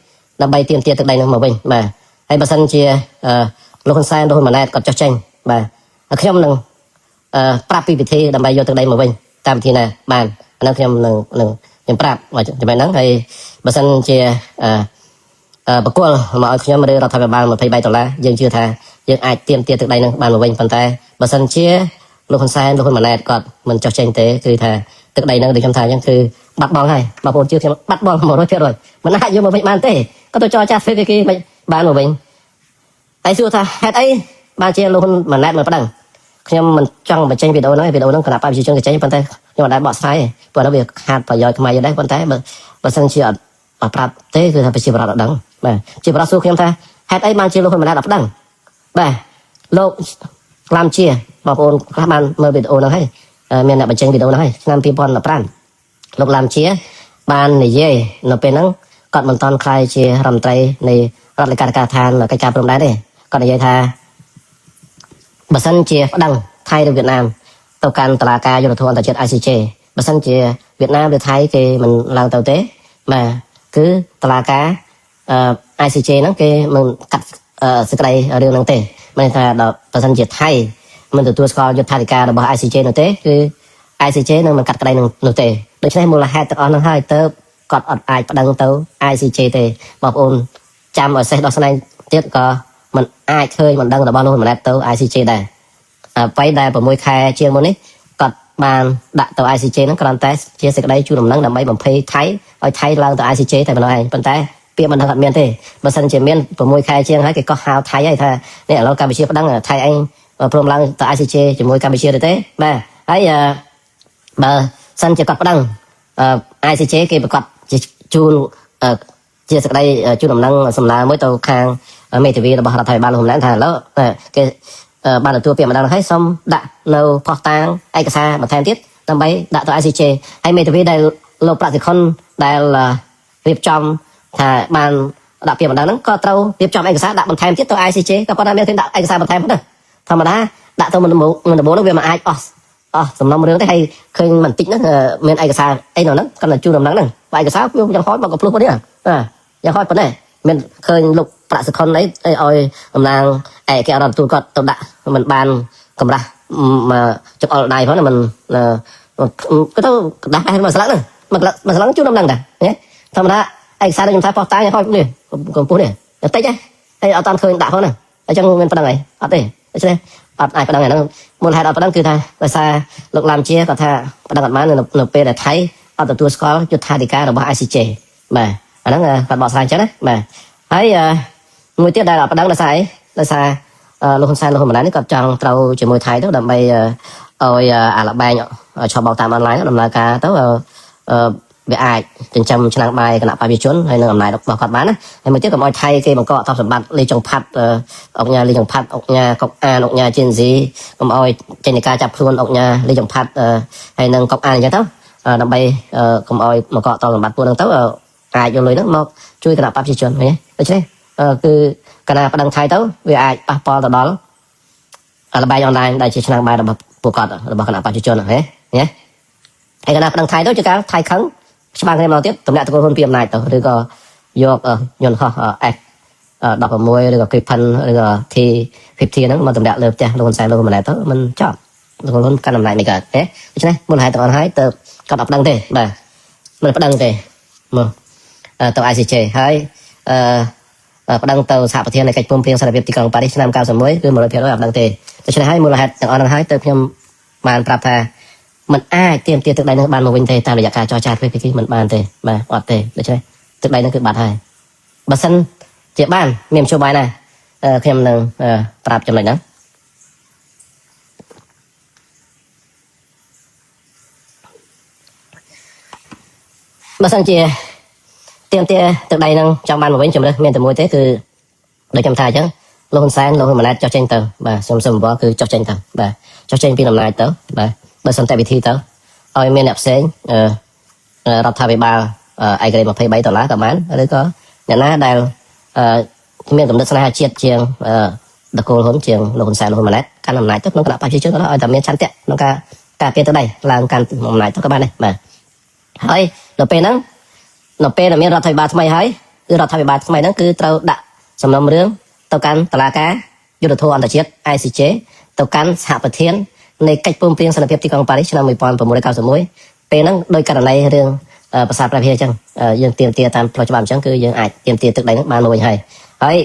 ដើម្បីទាមទារទឹកដីនោះមកវិញបាទហើយបើសិនជាលោកហ៊ុនសែនលោកហ៊ុនម៉ាណែតគាត់ចុះចេញបាទខ្ញុំនឹងប្រាប់ពីវិធីដើម្បីយកទឹកដីមកវិញតាមវិធីណាបានអានោះខ្ញុំនឹងខ្ញុំប្រាប់ចំណុចហ្នឹងហើយបើសិនជា បកគលមកឲ្យខ្ញុំឬរដ្ឋាភិបាល$23យើងជឿថាយើងអាចទៀមទាទឹកដីនឹងបានមកវិញប៉ុន្តែបើសិនជាលោកហ៊ុនសែនលោកហ៊ុនម៉ាណែតគាត់មិនចោះចេញទេគឺថាទឹកដីនឹងដូចខ្ញុំថាអញ្ចឹងគឺបាត់បង់ហើយបងប្អូនជឿខ្ញុំបាត់បង់100%មិនអាចយកមកវិញបានទេក៏ទៅចរចាស្វេគេមិនបានមកវិញហើយសួរថាហេតុអីបានជាលោកហ៊ុនម៉ាណែតមិនប្តឹងខ្ញុំមិនចង់បញ្ចេញវីដេអូហ្នឹងគណៈបព្វជិជនគេចេញប៉ុន្តែខ្ញុំអត់ដែលបកស្រាយទេព្រោះវាខាតប្រយោជន៍ខ្មែរយើងដែរប៉ុន្តែបើសិនជាអត់ប្រាប់ទេគឺថាប្រជាប្រដ្ឋអត់ដឹងបាទជាប្រដ្ឋសួរខ្ញុំថាហេតុអីបានជាលោកហ៊ុនម៉ាណែតអត់ប្តឹងបាទលោកក្លាមជាបងប្អូនខ្លះបានមើលវីដេអូហ្នឹងហើយមានអ្នកបញ្ចេញវីដេអូហ្នឹងហើយឆ្នាំ2015លោកក្លាមជាបាននិយាយនៅពេលហ្នឹងគាត់មិនតន់ខ្លាយជារដ្ឋមន្ត្រីនៃរដ្ឋលេខាធិការដ្ឋានកិច្ចការព្រំដែនទេគាត់និយាយថាបើសិនជាប្តឹងថៃឬវៀតណាមទៅកាន់តុលាការយុត្តិធម៌អន្តរជាតិ ICJ បើសិនជាវៀតណាមឬថៃគេមិនឡើងទៅទេបាទគឺតុលាការICJ ហ្នឹងគេមិនកាត់សេចក្តីរឿងហ្នឹងទេមានថាដល់បើសិនជាថៃមិនទទួលស្គាល់យុត្តិធម៌របស់ ICJ នោះទេគឺ ICJ នឹងមិនកាត់ក្តីនោះទេដូច្នេះមូលហេតុទាំងអស់ហ្នឹងហើយទៅគាត់អត់អាចប្តឹងទៅ ICJ ទេបងប្អូនចាំឲ្យសេះដោះស្នែងទៀតក៏មិនអាចឃើញមិនដឹងរបស់លោកហ៊ុនម៉ាណែតទៅ ICJ ដែរអ្វីដែល6ខែជាងមុននេះគាត់បានដាក់ទៅ ICJ ហ្នឹងគ្រាន់តែជាសេចក្តីជូនដំណឹងដើម្បីបំភ័យថៃឲ្យថៃឡើងទៅ ICJ តែប៉ុណ្ណោះឯងប៉ុន្តែពាក្យមិនដឹងអត់មានទេបើសិនជាមាន6ខែជាងហើយគេក៏ហៅថៃហើយថានេះឥឡូវកម្ពុជាប្តឹងថៃឯងព្រមឡើងទៅ ICJ ជាមួយកម្ពុជាទេបាទហើយបើសិនជាគាត់ប្តឹងICJ គេប្រកាសជូនជាសេចក្តីជូនដំណឹងសម្ដៅមួយទៅខាងមេធាវីរបស់រដ្ឋាភិបាលលោកហ៊ុនម៉ាណែតថាឥឡូវគេបានទទួលពាក្យម្ដងហើយសូមដាក់នៅផុសតាងឯកសារបន្ថែមទៀតដើម្បីដាក់ទៅ ICJ ហើយមេធាវីដែលលោកប្រាក់សិខុនដែលរៀបចំថាបានដាក់ពាក្យម្ដងហ្នឹងក៏ត្រូវរៀបចំឯកសារដាក់បន្ថែមទៀតទៅ ICJ ក៏ប៉ុន្តែមានតែដាក់ឯកសារបន្ថែមទេធម្មតាដាក់ទៅមុនដំបូងនោះវាមិនអាចអស់សំណុំរឿងទេហើយឃើញមិនតិចហ្នឹងមានឯកសារអីនៅហ្នឹងគាត់ជូនដំណឹងហ្នឹងឯកសារវាយ៉ាងហោចមកកំភ្លុះប៉ុណ្នេះយ៉ាងហោចប៉ុណ្ណេះមានឃើញលោកប្រាក់សុខុនអីឲ្យតំណាងឯកអរដ្ឋទូតគាត់ទៅដាក់មិនបានកម្រាស់មកចុកអល់ដៃផងមិនក៏ទៅដាក់ឲ្យមកស្លាកហ្នឹងមកស្លាកជូនដំណឹងដែរធម្មតាឯកសារខ្ញុំថាបោះតាយ៉ាងហោចនេះកំពុះនេះតិចហើយអត់តាន់ឃើញដាក់ផងណាអញ្ចឹងមានប៉ណ្ណឹងហើយអត់ទេដូច្នេះអត់អាចប៉ណ្ណឹងហ្នឹងមូលហេតុអត់ប៉ណ្ណឹងគឺថាដោយសារលោកឡាំជាគាត់ថាប៉ណ្ណឹងអត់បាននៅពេលដែលថៃអត់ទទួលស្គាល់យុត្ថាធិការរបស់ ICJ បាទអាហ្នឹងគាត់បកស្រាយអញ្ចឹងណាបាទហើយមួយទៀតដែលអត់ប៉ណ្ណឹងដោយសារអីដោយសារលោកហ៊ុនសែនលោកហ៊ុនម៉ាណែតនេះគាត់ចង់ត្រូវជាមួយថៃទៅដើម្បីឲ្យអាលបែងឆបោកតាមអនឡាញដំណើរការទៅវាអាចចិញ្ចឹមឆ្នាំងបាយគណៈបព្វជិជនហើយនឹងអំណាចរបស់គាត់បានណាហើយមួយទៀតកុំឲ្យថៃគេបង្កអតបសម្បត្តិលេចុងផាត់អង្គញាលេចុងផាត់អង្គញាកុកអានអង្គញាជីនស៊ីកុំឲ្យចេញនៃការចាប់ខ្លួនអង្គញាលេចុងផាត់ហើយនឹងកុកអានអញ្ចឹងទៅដើម្បីកុំឲ្យបង្កអតបសម្បត្តិពួកហ្នឹងទៅអាចយកលុយហ្នឹងមកជួយគណៈបព្វជិជនឃើញទេដូច្នេះគឺគណៈប្តឹងថៃទៅវាអាចប៉ះពាល់ទៅដល់លបាយអនឡាញដែលជាឆ្នាំងបាយរបស់ពួកគាត់របស់គណៈបព្វជិជនឃើញទេហើយគណៈប្តឹងថៃទៅជាការថៃខឹងច្បាស់គ្នាមកទៀតតំណាក់តកូលហ៊ុនពីអំណាចទៅឬក៏យកយន្តហោះ F16 ឬក៏ Gripen ឬក៏ T50 ហ្នឹងមកតំណាក់លើផ្ទះលោកហ៊ុនសែនលោកហ៊ុនម៉ាណែតទៅមិនចប់លោកហ៊ុនកាន់អំណាចនេះកើតទេដូច្នេះមូលហេតុទាំងអស់ហើយទៅគាត់អត់ប្តឹងទេបាទមិនប្តឹងទេមកទៅ ICJ ហើយប្តឹងទៅសហប្រធាននៃកិច្ចព្រមព្រៀងសន្តិភាពទីក្រុងប៉ារីសឆ្នាំ91គឺ 100% អត់ប្តឹងទេដូច្នេះហើយមូលហេតុទាំងអស់ហ្នឹងហើយទៅខ្ញុំបានប្រាប់ថាมันអាចទៀមទាទឹកដីនឹងបានមកវិញទេតាមរយៈការចរចាទ្វេភាគីមិនបានទេបាទអត់ទេដូច្នេះទឹកដីនឹងគឺបាត់ហើយបើសិនជាបានមានមធ្យោបាយណាខ្ញុំនឹងប្រាប់ចំណុចហ្នឹងបើសិនជាទៀមទាទឹកដីនឹងចង់បានមកវិញជំរឿនមានតែមួយទេគឺដូចខ្ញុំថាអញ្ចឹងលោកហ៊ុនសែនលោកហ៊ុនម៉ាណែតចោះចេញទៅបាទខ្ញុំសូមបង្គាប់គឺចោះចេញទៅបាទចោះចេញពីអំណាចទៅបាទបើសន្តិវិធីទៅឲ្យមានអ្នកផ្សេងរដ្ឋាភិបាលឯករាជ្យ$23ក៏បានឬក៏អ្នកណាដែលមានកំណត់ស្នេហាជាតិជាងតកូលហ៊ុនជាងលោកហ៊ុនសែនលោកហ៊ុនម៉ាណែតកាន់អំណាចទៅក្នុងគណៈបព្វជិជនក៏ឲ្យតែមានឆន្ទៈក្នុងការការពារទឹកដីឡើងកាន់អំណាចទៅក៏បានដែរបាទហើយដល់ពេលហ្នឹងនៅពេលដែលមានរដ្ឋាភិបាលថ្មីហើយគឺរដ្ឋាភិបាលថ្មីហ្នឹងគឺត្រូវដាក់សំណុំរឿងទៅកាន់តុលាការយុត្តិធម៌អន្តរជាតិ ICJ ទៅកាន់សហប្រធាននៃកិច្ចព្រមព្រៀងសន្តិភាពទីក្រុងប៉ារីសឆ្នាំ1991ពេលហ្នឹងដោយករណីរឿង ប្រាសាទព្រះវិហារចឹងយើងទៀមទាតាមផ្លូវច្បាប់អញ្ចឹងគឺយើងអាចទៀមទាទឹកដីហ្នឹងបានមួយហើយ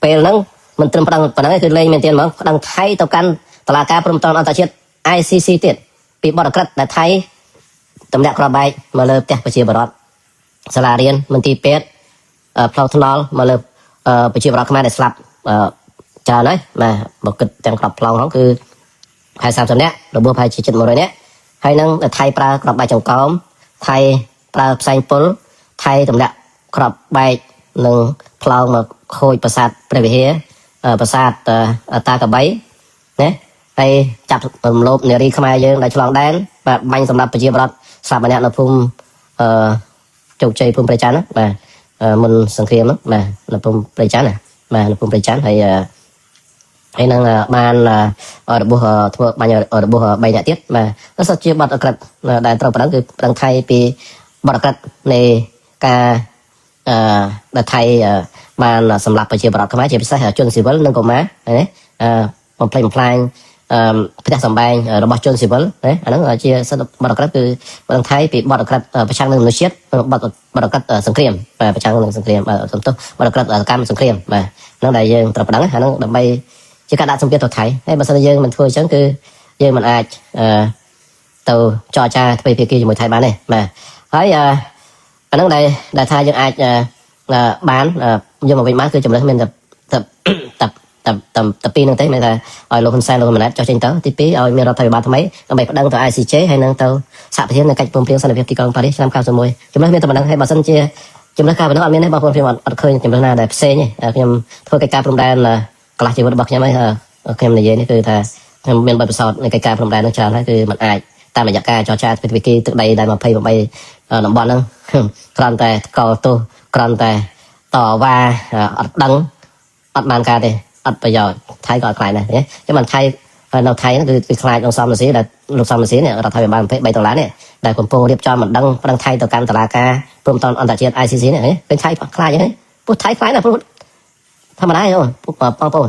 ពេលហ្នឹងមិនត្រឹមប៉ុណ្ណឹងគឺលេងមែនទៀតហ្មងប្តឹងថៃទៅកាន់តុលាការព្រំប្រទានអន្តរជាតិ ICC ទៀតពីបទអក្រិតដែលថៃទម្លាក់ក្របបែកមកលើផ្ទះប្រជាពលរដ្ឋសាលារៀនមន្ទីរពេទ្យផ្លូវថ្នល់មកលើប្រជាពលរដ្ឋខ្មែរដែលស្លាប់ច្រើនហើយបាទបើគិតទាំងក្របផ្លូវហ្នឹងគឺ30នាក់របួសប្រហែលជា700នាក់ហើយនឹងថៃប្រើក្របបែកចង្កោមថៃប្រើផ្សែងពុលថៃទម្លាក់ក្របបែកនឹងផ្លូវមកខូចប្រាសាទព្រះវិហារប្រាសាទតាកបីណាហើយចាប់រំលោភនារីខ្មែរយើងដែលឆ្លងដែនបាទបាញ់សម្រាប់ប្រជាពលរដ្ឋស្លាប់ម្នាក់នៅភូមិជោគជ័យភូមិព្រៃច័ន្ទណាបាទមុនសង្គ្រាមហ្នឹងបាទនៅភូមិព្រៃច័ន្ទណាបាទនៅភូមិព្រៃច័ន្ទហើយនឹងបានរបួសធ្វើបាញ់របួស3នាក់ទៀតបាទសុទ្ធជាបទអក្រិតដែលត្រូវប្រឹងគឺប្រឹងថៃពីបទអក្រិតនៃការដែលថៃបានសម្លាប់ប្រជាពលរដ្ឋខ្មែរជាពិសេសជនស៊ីវិលនិងកុមារណាបំផ្លិចបំផ្លាញផ្ទះសម្បែងរបស់ជនស៊ីវិលណាអាហ្នឹងជាសិទ្ធិបទអក្រិតគឺប្រឹងថៃពីបទអក្រិតប្រឆាំងនឹងមនុស្សជាតិបទអក្រិតសង្គ្រាមបាទប្រឆាំងនឹងសង្គ្រាមសំទោសបទអក្រិតកម្មសង្គ្រាមបាទហ្នឹងដែលយើងត្រូវប្រឹងអាហ្នឹងដើម្បីជាការដាក់សម្ពាធទៅថៃហើយបើសិនជាយើងមិនធ្វើអញ្ចឹងគឺយើងមិនអាចទៅចរចាទ្វេភាគីជាមួយថៃបានទេបាទហើយអាហ្នឹងដែលថាយើងអាចបានយកមកវិញបានគឺចំណេះមានតែពីរហ្នឹងទេមានតែឲ្យលោកហ៊ុនសែនលោកហ៊ុនម៉ាណែតចុះចេញទៅទី2ឲ្យមានរដ្ឋាភិបាលថ្មីដើម្បីប្តឹងទៅ ICJ ហើយនឹងទៅសហប្រធាននៃកិច្ចព្រមព្រៀងសន្តិភាពទីក្រុងប៉ារីសឆ្នាំ91ចំណេះមានតែប៉ុណ្្នឹងហើយបើសិនជាចំណេះការប៉ុណ្្នឹងអត់មានទេបងប្អូនខ្ញុំអត់ឃើញចំណេះណាដែលផ្សេងទេខ្ញុំធ្វើកិច្ចការព្រំដែនកន្លះជីវិតរបស់ខ្ញុំហើយខ្ញុំនិយាយនេះគឺថាខ្ញុំមានបទពិសោធន៍នៃកិច្ចការព្រំដែននោះច្រើនហើយគឺมันអាចតាមរយៈការចរចាទ្វេភាគីទឹកដីដែល28តំបន់ហ្នឹងគ្រាន់តែកោតទោសគ្រាន់តែតវ៉ាអត់ដឹងអត់បានការទេអត់ប្រយោជន៍ថៃក៏អត់ខ្លាចដែរចឹងមិនថៃនៅថៃហ្នឹងគឺខ្លាចលោកសំរងស៊ីដែលលោកសំរងស៊ីនេះរដ្ឋាភិបាល$23នេះដែលកំពុងរៀបចំមិនដឹងប្រឹងថៃទៅកាន់តុលាការព្រមទាំងអន្តរជាតិ ICC នេះឃើញថៃខ្លាចហ្នឹងពុះថៃខ្លាចណាស់ព្រោះធម្មតាទេបងប្អូន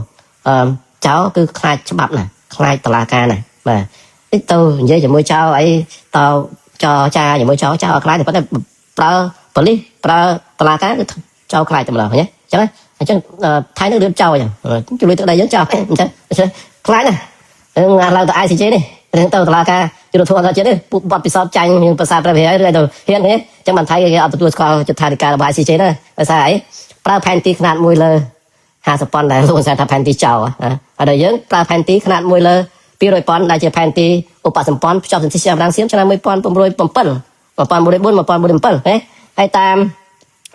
ចៅគឺខ្លាចច្បាប់ណាខ្លាចតុលាការណាបាទទៅនិយាយជាមួយចៅអីតចរចាជាមួយចៅអត់ខ្លាចទេប៉ុន្តែប្រើប៉ូលីសប្រើតុលាការគឺចៅខ្លាចតែម្ដងណាចឹងអញ្ចឹងថៃនឹងរៀបចៅអញ្ចឹងជួយទឹកដីយើងចៅអញ្ចឹងខ្លាចណាងាឡើងទៅ ICJ នេះរឿងទៅតុលាការយុត្តិធម៌អន្តរជាតិនេះពួកបទពិសោធន៍ចាញ់នឹងភាសាព្រះវិហារឬទៅហ៊ានទេអញ្ចឹងបានថៃគេអត់ទទួលស្គាល់ចិត្តថាធិការរបស់ ICJ ណាដោយសារអីប្រើផែនទីខ្នាត1លើ50ប៉ុណ្ណដែលលោកសែនថាផែនទីចៅហើយដល់យើងប្រើផែនទីខ្នាត1លើ200ប៉ុណ្ណដែលជាផែនទីឧបសម្ព័ន្ធភ្ជាប់សន្ធិសញ្ញារាំងសៀមឆ្នាំ1907ហើយតាម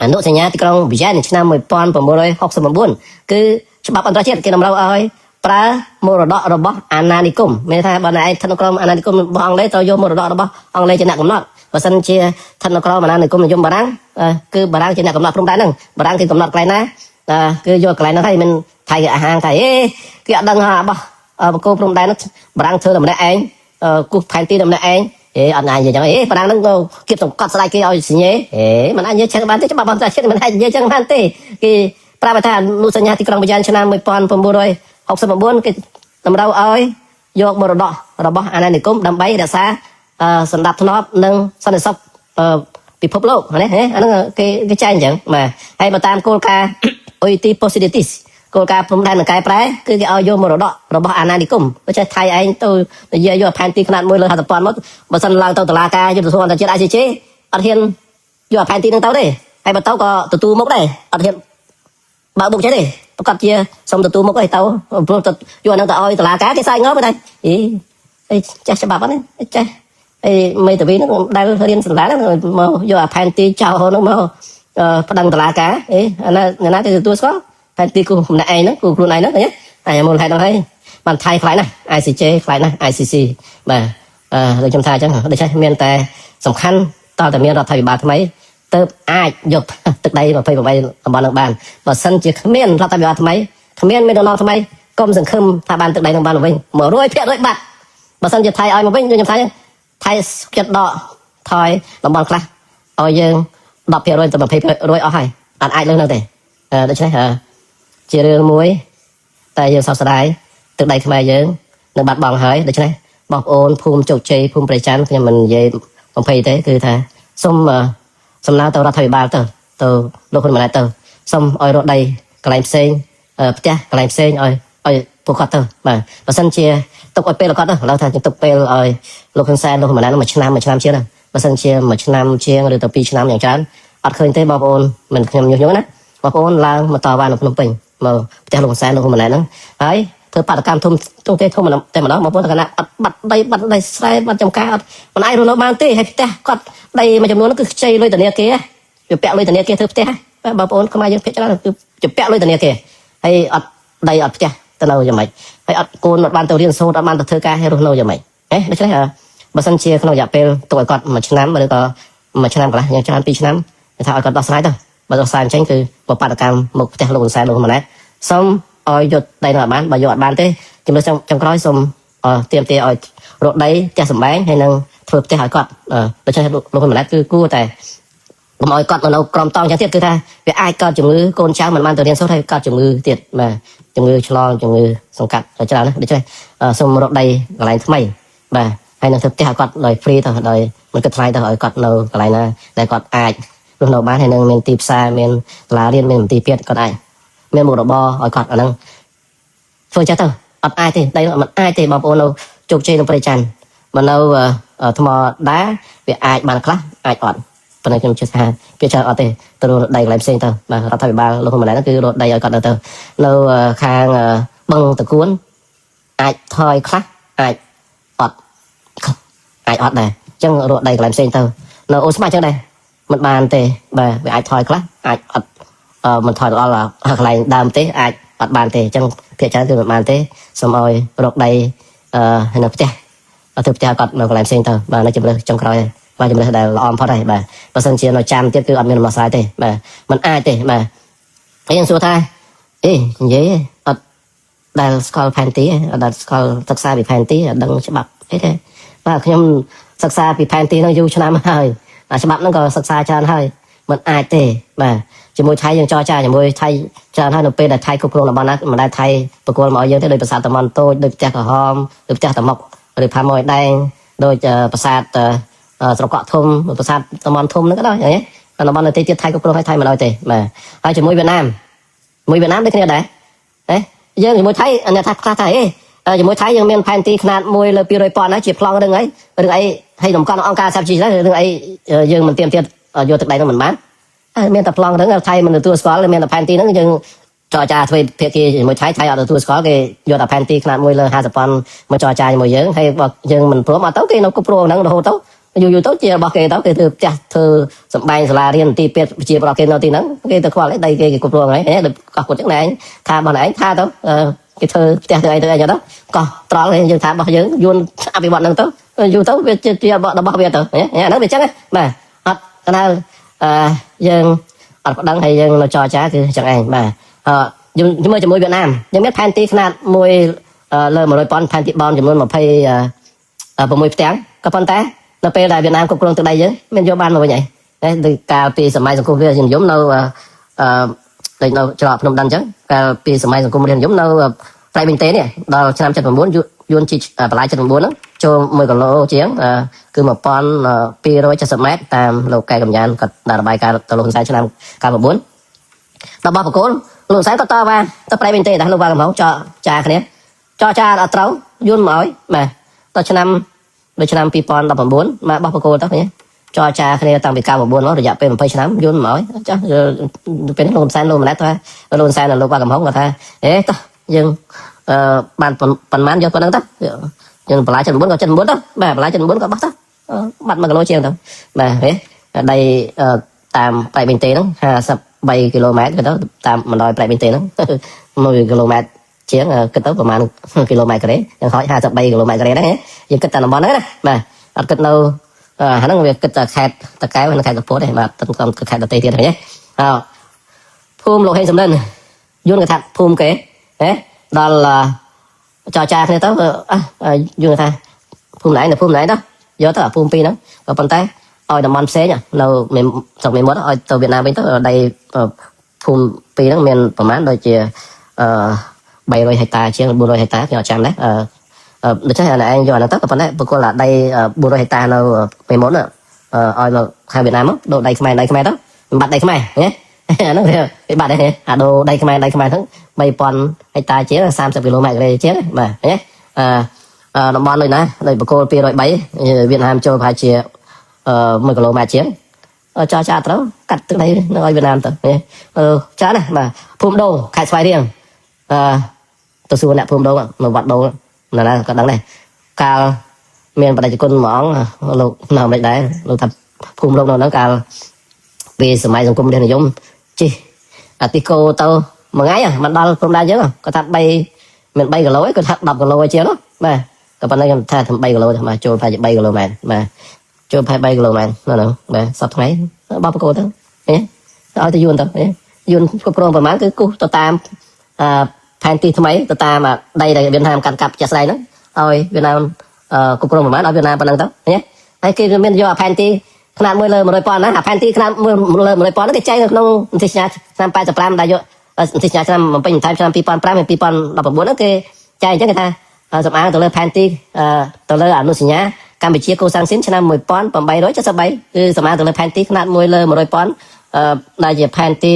អនុសញ្ញាទីក្រុងវីយ៉ែនឆ្នាំ1969គឺច្បាប់អន្តរជាតិគេតម្រូវឲ្យប្រើមរតករបស់អាណានិគមមានថាបើឯងស្ថិតនៅក្រោមអាណានិគមរបស់អង់គ្លេសត្រូវយកមរតករបស់អង់គ្លេសជាអ្នកកំណត់បើសិនជាស្ថិតនៅក្រោមអាណានិគមនិយមបារាំងគឺបារាំងជាអ្នកកំណត់ព្រំដែនហ្នឹងបារាំងគឺកំណត់កន្លែងណាគឺយកកន្លែងហ្នឹងហើយមិនថៃគេអាហាងថាគេអត់ដឹងរបស់បកគោព្រំដែនហ្នឹងបារាំងធ្វើតែម្នាក់ឯងគូសផែនទីតែម្នាក់ឯងអត់ណានិយាយចឹងបារាំងហ្នឹងគៀបសង្កត់ស្ដាយគេឲ្យសញ្ញេមិនអាចនិយាយចឹងបានទេច្បាប់អន្តរជាតិមិនអាចនិយាយចឹងបានទេគេប្រាប់ថាអនុសញ្ញាទីក្រុងវីយ៉ែនឆ្នាំ1969គេតម្រូវឲ្យយកមរតករបស់អាណានិគមដើម្បីរក្សាសណ្ដាប់ធ្នាប់និងសន្តិសុខពិភពលោកណាអាហ្នឹងគេចែងអញ្ចឹងបាទហើយបើតាមគោលការណ៍ Oiti Posidetis គោលការណ៍ព្រំដែននិងកែប្រែគឺគេឲ្យយកមរតករបស់អាណានិគមបើចេះថៃឯងទៅនិយាយយកផែនទីខ្នាត1លើ50ប៉ុណ្ណមកបើសិនឡើងទៅតុលាការយុត្តិធម៌អន្តរជាតិ ICJ អត់ហ៊ានយកផែនទីហ្នឹងទៅទេហើយបើទៅក៏ទទួលមុខដែរអត់ហ៊ានបើបុកចេះទេប្រកាសជាសុំទទួលមុខឲ្យទៅព្រោះទៅយកហ្នឹងទៅឲ្យតុលាការគេសាយងល់តែចេះច្បាប់ហ្នឹងចេះមេតាវីហ្នឹងដែលរៀនសម្រាប់ហ្នឹងមកយកអាផែនទីចៅហ្នឹងមកប្តឹងតុលាការអាណាគេទទួលស្គាល់ផែនទីគូម្នាក់ឯងហ្នឹងគូខ្លួនឯងហ្នឹងហើយមូលហេតុហ្នឹងហើយបានថៃខ្លាចណាស់ ICJ ខ្លាចណាស់ ICC បាទដូចខ្ញុំថាអញ្ចឹងដូច្នេះមានតែសំខាន់តើតែមានរដ្ឋាភិបាលថ្មីទៅអាចយកទឹកដី28តំបន់នឹងបានបើសិនជាគ្មានរដ្ឋាភិបាលថ្មីគ្មានមេដឹកនាំថ្មីកុំសង្ឃឹមថាបានទឹកដីនឹងបានវិញ 100% បាត់បើសិនជាថៃឲ្យមកវិញខ្ញុំថាថៃចិត្តដកថយតំបន់ខ្លះឲ្យយើង 10% ទៅ 20% អស់ហើយអត់អាចលើនោះទេដូច្នេះជារឿងមួយតែយើងសោកស្ដាយទឹកដីខ្មែរយើងនឹងបាត់បង់ហើយដូច្នេះបងប្អូនភូមិជោគជ័យភូមិព្រៃច័ន្ទខ្ញុំមិននិយាយបំភ័យទេគឺថាសូម សំណើទៅរដ្ឋាភិបាលទៅលោកហ៊ុនម៉ាណែតទៅសូមឲ្យរកដីកន្លែងផ្សេងផ្ទះកន្លែងផ្សេងឲ្យពួកគាត់ទៅបាទបើសិនជាទុកឲ្យពេលគាត់ទៅឥឡូវថាទុកពេលឲ្យលោកហ៊ុនសែនលោកហ៊ុនម៉ាណែតមួយឆ្នាំជាងបើសិនជាមួយឆ្នាំជាងឬទៅ2ឆ្នាំយ៉ាងច្រើនអត់ឃើញទេបងប្អូនមិនខ្ញុំញុះញង់ណាបងប្អូនឡើងមកតវ៉ានៅភ្នំពេញមកផ្ទះលោកហ៊ុនសែនលោកហ៊ុនម៉ាណែតហ្នឹងហើយធ្វើបាតកម្មធំទេធំតែម្ដងបងប្អូនថាអត់បាត់ដីស្រែបាត់ចំការអត់មិនអាចរស់នៅបានទេហើយផ្ទះគាត់ដីមួយចំនួនគឺខ្ចីលុយធនាគារវាពាក់លុយធនាគារធ្វើផ្ទះបងប្អូនខ្មែរយើងភាគច្រើនគឺពាក់លុយធនាគារហើយអត់ដីអត់ផ្ទះទៅនៅយ៉ាងម៉េចហើយអត់កូនអត់បានទៅរៀនសូត្រអត់បានទៅធ្វើការឲ្យរស់នៅយ៉ាងម៉េចដូច្នេះបើសិនជាក្នុងរយៈពេលទុកឲ្យគាត់1ឆ្នាំឬក៏1ឆ្នាំកន្លះយ៉ាងច្រើន2ឆ្នាំគេថាឲ្យគាត់ដោះស្រាយទៅបើដោះស្រាយអញ្ចឹងគឺបបកម្មមកផ្ទះលោកហ៊ុនសែនលោកហ៊ុនម៉ាណែតសូមឲ្យយកដីនោះអត់បានបើយកអត់បានទេជំនួសចុងក្រោយសូមទាមទារឲ្យរកដីផ្ទះសម្បែងហើយនឹងធ្វើផ្ទះឲ្យគាត់ដូច្នេះលោកហ៊ុនម៉ាណែតគឺគួរតែកុំឲ្យគាត់នៅក្រំតង់ចឹងទៀតគឺថាវាអាចកើតជំងឺកូនចៅមិនបានទៅរៀនសូត្រហើយកើតជំងឺទៀតបាទជំងឺឆ្លងជំងឺសង្កាត់ច្រើនណាស់ដូច្នេះសូមរកដីកន្លែងថ្មីបាទហើយនឹងធ្វើផ្ទះឲ្យគាត់ដោយ free ទៅដោយមិនគិតថ្លៃទៅឲ្យគាត់នៅកន្លែងណាដែលគាត់អាចរស់នៅបានហើយនឹងមានទីផ្សារមានសាលារៀនមានមន្ទីរពេទ្យគាត់អាចមានមុខរបរឲ្យគាត់អាហ្នឹងធ្វើចេះទៅអត់អាចទេដីមិនអាចទេបងប្អូននៅជោគជ័យនៅប្រទេសច័ន្ទមកនៅថ្មដាវាអាចបានខ្លះអាចអត់ប៉ុន្តែខ្ញុំជឿថាវាច្រើនអត់ទេទៅរកដីកន្លែងផ្សេងទៅបាទរដ្ឋាភិបាលលោកហ៊ុនម៉ាណែតគឺរកដីឲ្យគាត់ទៅនៅខាងបឹងតគួនអាចថយខ្លះអាចអត់ដែរអញ្ចឹងរកដីកន្លែងផ្សេងទៅនៅអូស្មាអញ្ចឹងដែរមិនបានទេបាទវាអាចថយខ្លះអាចអត់មិនថយដល់កន្លែងដើមទេអាចអត់បានទេអញ្ចឹងភាគច្រើនគឺមិនបានទេសូមឲ្យរកដីនៅផ្ទះធ្វើផ្ទះគាត់នៅកន្លែងផ្សេងទៅបាទនៅជំរឿចុងក្រោយបាទជំរឿដែលល្អបំផុតហើយបាទបើសិនជានៅចាំទៀតគឺអត់មានដំណោះស្រាយទេបាទมันអាចទេបាទហើយយើងសួរថានិយាយអត់ដែលស្គាល់ផែនទីអត់ដែលស្គាល់សិក្សាពីផែនទីអត់ដឹងច្បាប់អីទេបាទខ្ញុំសិក្សាពីផែនទីនោះយូរឆ្នាំហើយច្បាប់ហ្នឹងក៏សិក្សាច្រើនហើយมันអាចទេបាទជាមួយថៃយើងចរចាជាមួយថៃច្រើនហើយនៅពេលដែលថៃគ្រប់គ្រងតំបន់ណាមិនដែលថៃប្រគល់មកឲ្យយើងទេដោយប្រាសាទតំបន់តូចដោយផ្ទះក្រហមដោយផ្ទះតមុកឬផាមួយដែងដោយប្រាសាទស្រកក់ធំប្រាសាទតំបន់ធំហ្នឹងក៏ដោយតំបន់នៅទីទៀតថៃគ្រប់គ្រងឲ្យថៃមិនឲ្យទេបាទហើយជាមួយវៀតណាមដូចគ្នាដែរយើងជាមួយថៃអ្នកថាខ្លះថាជាមួយថៃយើងមានផែនទីខ្នាត1លើ200,000ណាជាប្លង់រឿងអីហើយនំកណ្ដាលអង្គការសហជីវជាតិរឿងអីយើងមិនទៀមទៀតយកទឹកដីនោះមិនបានមានតែប្លង់ហ្នឹងថៃមិនទទួលស្គាល់មានតែផែនទីហ្នឹងយើងចរចាធ្វើភាគីជាមួយថៃអត់ទទួលស្គាល់គេយកតែផែនទីខ្នាត1លើ50,000មកចរចាជាមួយយើងហើយបើយើងមិនព្រមអត់ទៅគេនៅគ្រប់គ្រងហ្នឹងរហូតទៅយូរទៅជារបស់គេទៅគេធ្វើផ្ទះធ្វើសំបែងសាលារៀនទីពេទ្យជារបស់គេនៅទីហ្នឹងគេទៅខ្វល់ដីគេគ្រប់គ្រងហើយកោះគាត់ចឹងណែថាបងឯងថាទៅគេធ្វើផ្ទះទៅអីចឹងទៅកោះត្រល់យើងថារបស់យើងយួនអភិវឌ្ឍហ្នឹងទៅយូរទៅវាជារបស់វាទៅអាហ្នឹងវាចឹងបាទអត់កណ្ដាលយើងអត់ប្តឹងហើយយើងនៅចរចាគឺចឹងឯងបាទជាមួយវៀតណាមយើងមានផែនទីខ្នាត1លើ100,000ផែនទីបោនចំនួន26ផ្ទាំងក៏ប៉ុន្តែនៅពេលដែលវៀតណាមគ្រប់គ្រងទឹកដីយើងមានយកបានមកវិញហើយដូចកាលពីសម័យសង្គមរាស្ត្រនិយមនៅដូចនៅច្រកភ្នំដានអញ្ចឹងកាលពីសម័យសង្គមរាស្ត្រនិយមនៅប្រៃប៊ីនតេនេះដល់ឆ្នាំ79យួនជីបន្លាយ79ហ្នឹងចូល1គីឡូជាងគឺ1270ម៉ែត្រតាមលោកកែកំយ៉ានគាត់ដាក់របាយការណ៍ទៅលោកហ៊ុនសែនឆ្នាំ99របស់បកគោលលោកហ៊ុនសែនក៏តវ៉ាទៅប្រៃប៊ីនតេដែរលោកវ៉ាកំហុងចាគ្នាចរចាអត់ត្រូវយួនមកឲ្យបាទដល់ឆ្នាំ2019មកបោះបកគោទៅគ្នាចរចាគ្នាតាំងពី99មករយៈពេល20ឆ្នាំយួនមកឲ្យចាស់ពេលនេះលោកហ៊ុនសែនលោកម៉ាណែតថាលោកហ៊ុនសែននិងលោកវ៉ាកំហុងគាត់ថាតោះយើងបានប៉ុន្មានយកប៉ុណ្្នឹងទៅយើងបន្លាយ79ក៏79ទៅបាទបន្លាយ79ក៏បោះទៅបាត់1គីឡូជាងទៅបាទដីតាមប្រៃប៊ីនតេហ្នឹង53គីឡូម៉ែត្រទៅតាមបណ្ដោយប្រៃប៊ីនតេហ្នឹង1គីឡូម៉ែត្រជាងគិតទៅប្រហែលគីឡូម៉ែត្រការ៉េយ៉ាងហោច53គីឡូម៉ែត្រការ៉េហ្នឹងយើងគិតតែតំបន់ហ្នឹងណាបាទអត់គិតនៅហ្នឹងវាគិតតែខេត្តតកែវនិងខេត្តកំពតទេបាទទឹកកំខេត្តដទៃទៀតហ្នឹងភូមិលោកហេងសំលិនយួនគេថាភូមិគេដល់ចរចាគ្នាទៅយួនថាភូមិណៃទៅយកទៅភូមិពីរហ្នឹងក៏ប៉ុន្តែឲ្យតំបន់ផ្សេងនៅស្រុកមេមត់ឲ្យទៅវៀតណាមវិញទៅដីភូមិពីរហ្នឹងមានប្រហែលដូចជា300ហិកតាជាង400ហិកតាខ្ញុំអត់ចាំដែរដូច្នេះឯងយកអាហ្នឹងទៅក៏ប៉ុន្តែបកគលដី400ហិកតានៅមេមត់ oi mà khai Việt Nam á đồ đầy Khmer đó bạt đầy Khmer nhé nó cái bạt đây nè đồ đầy Khmerทั้งbay pon hay ta chế là 30 km đây chế mà nhé đồng bọn rồi nè đây bà cô pi rồi bảy Việt Nam cho phải chia 10 km chế cho cha tao cắt từ đây nó ở Việt Nam tao cha này mà phum đô khai xoay riêng tôi xưa nè phum đô mà vặt đô là có đắng này cao miền bắc đại con mỏng lục nào vậy đấy lục thập phum đô nó cao vì sớm mai dùng cung đây là giống chi tico tao mà ngay mà đo phum đa chứ có thật bay mình bay cái lối có thật đọc cái lối chứ đó mà các bạn ấy thay thằng bay cái lối mà trôi phải bay cái lối mà cho phải bay lô màn nó nữa mà sắp mấy bao cô đó nhé ở thì tao yun có pro và má cái cú tao tam panty thứ mấy tao tam mà đây là Việt Nam càn cặp chặt đây đó ôi Việt Nam có pro và má ở Việt Nam bằng tao nhé cái kia mình do pantyขนาด 10 lơ mà đôi ponนะpanty ขนาด 10 lơ mà đôi pon nó cái chay nó thì nhà năm 85ได้เยอะthì nhà nămมันเป็นไทม์2005 2014nó cái chay chắc người taสำอางตัวเลือ panty ตัวเลืออนุสัญญาកម្ពុជាកូសាំងស៊ីនឆ្នាំ 1873 គឺសម្រាប់ទៅលើផែនទីຂនាត1លើ 100 ប៉ុនដែលជាផែនទី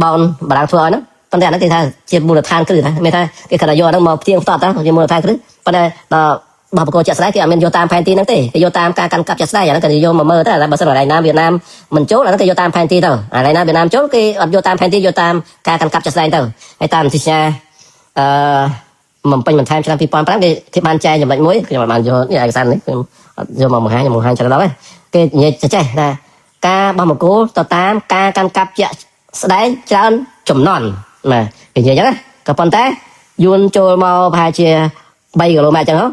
បោនបារាំងធ្វើឲ្យហ្នឹងប៉ុន្តែអាហ្នឹងគេថាជាមូលដ្ឋានគ្រឹះណាមានថាគេគាត់យកហ្នឹងមកផ្ទៀងផ្ទាត់ទៅជាមូលដ្ឋានគ្រឹះប៉ុន្តែដល់បបកោជាក់ស្ដែងគេអត់មានយកតាមផែនទីហ្នឹងទេគេយកតាមការកាន់កាប់ជាក់ស្ដែងអាហ្នឹងគេយកមកមើលទៅតែបើសិនថ្ងៃណាវៀតណាមមិនចូលអាហ្នឹងគេយកតាមផែនទីទៅថ្ងៃណាវៀតណាមចូលគេអត់យកតាមផែនទីយកតាមការកាន់កាប់ជាក់ស្ដែងទៅហើយតាមទីញ្ញាมันเป็นมันแทนชนะปีปอนแป๊บที่บ้านใจอย่างไรมุ้ยคือบ้านโยนี่ไอ้สันนี่โยมองหายชนะแล้วcái như chơi là ca bao một cú tao tám ca căn cặp dạ đấy trơn chùm non mà cái gì vậy cái con té yun cho mau phải chia bay rồi mà chẳng nó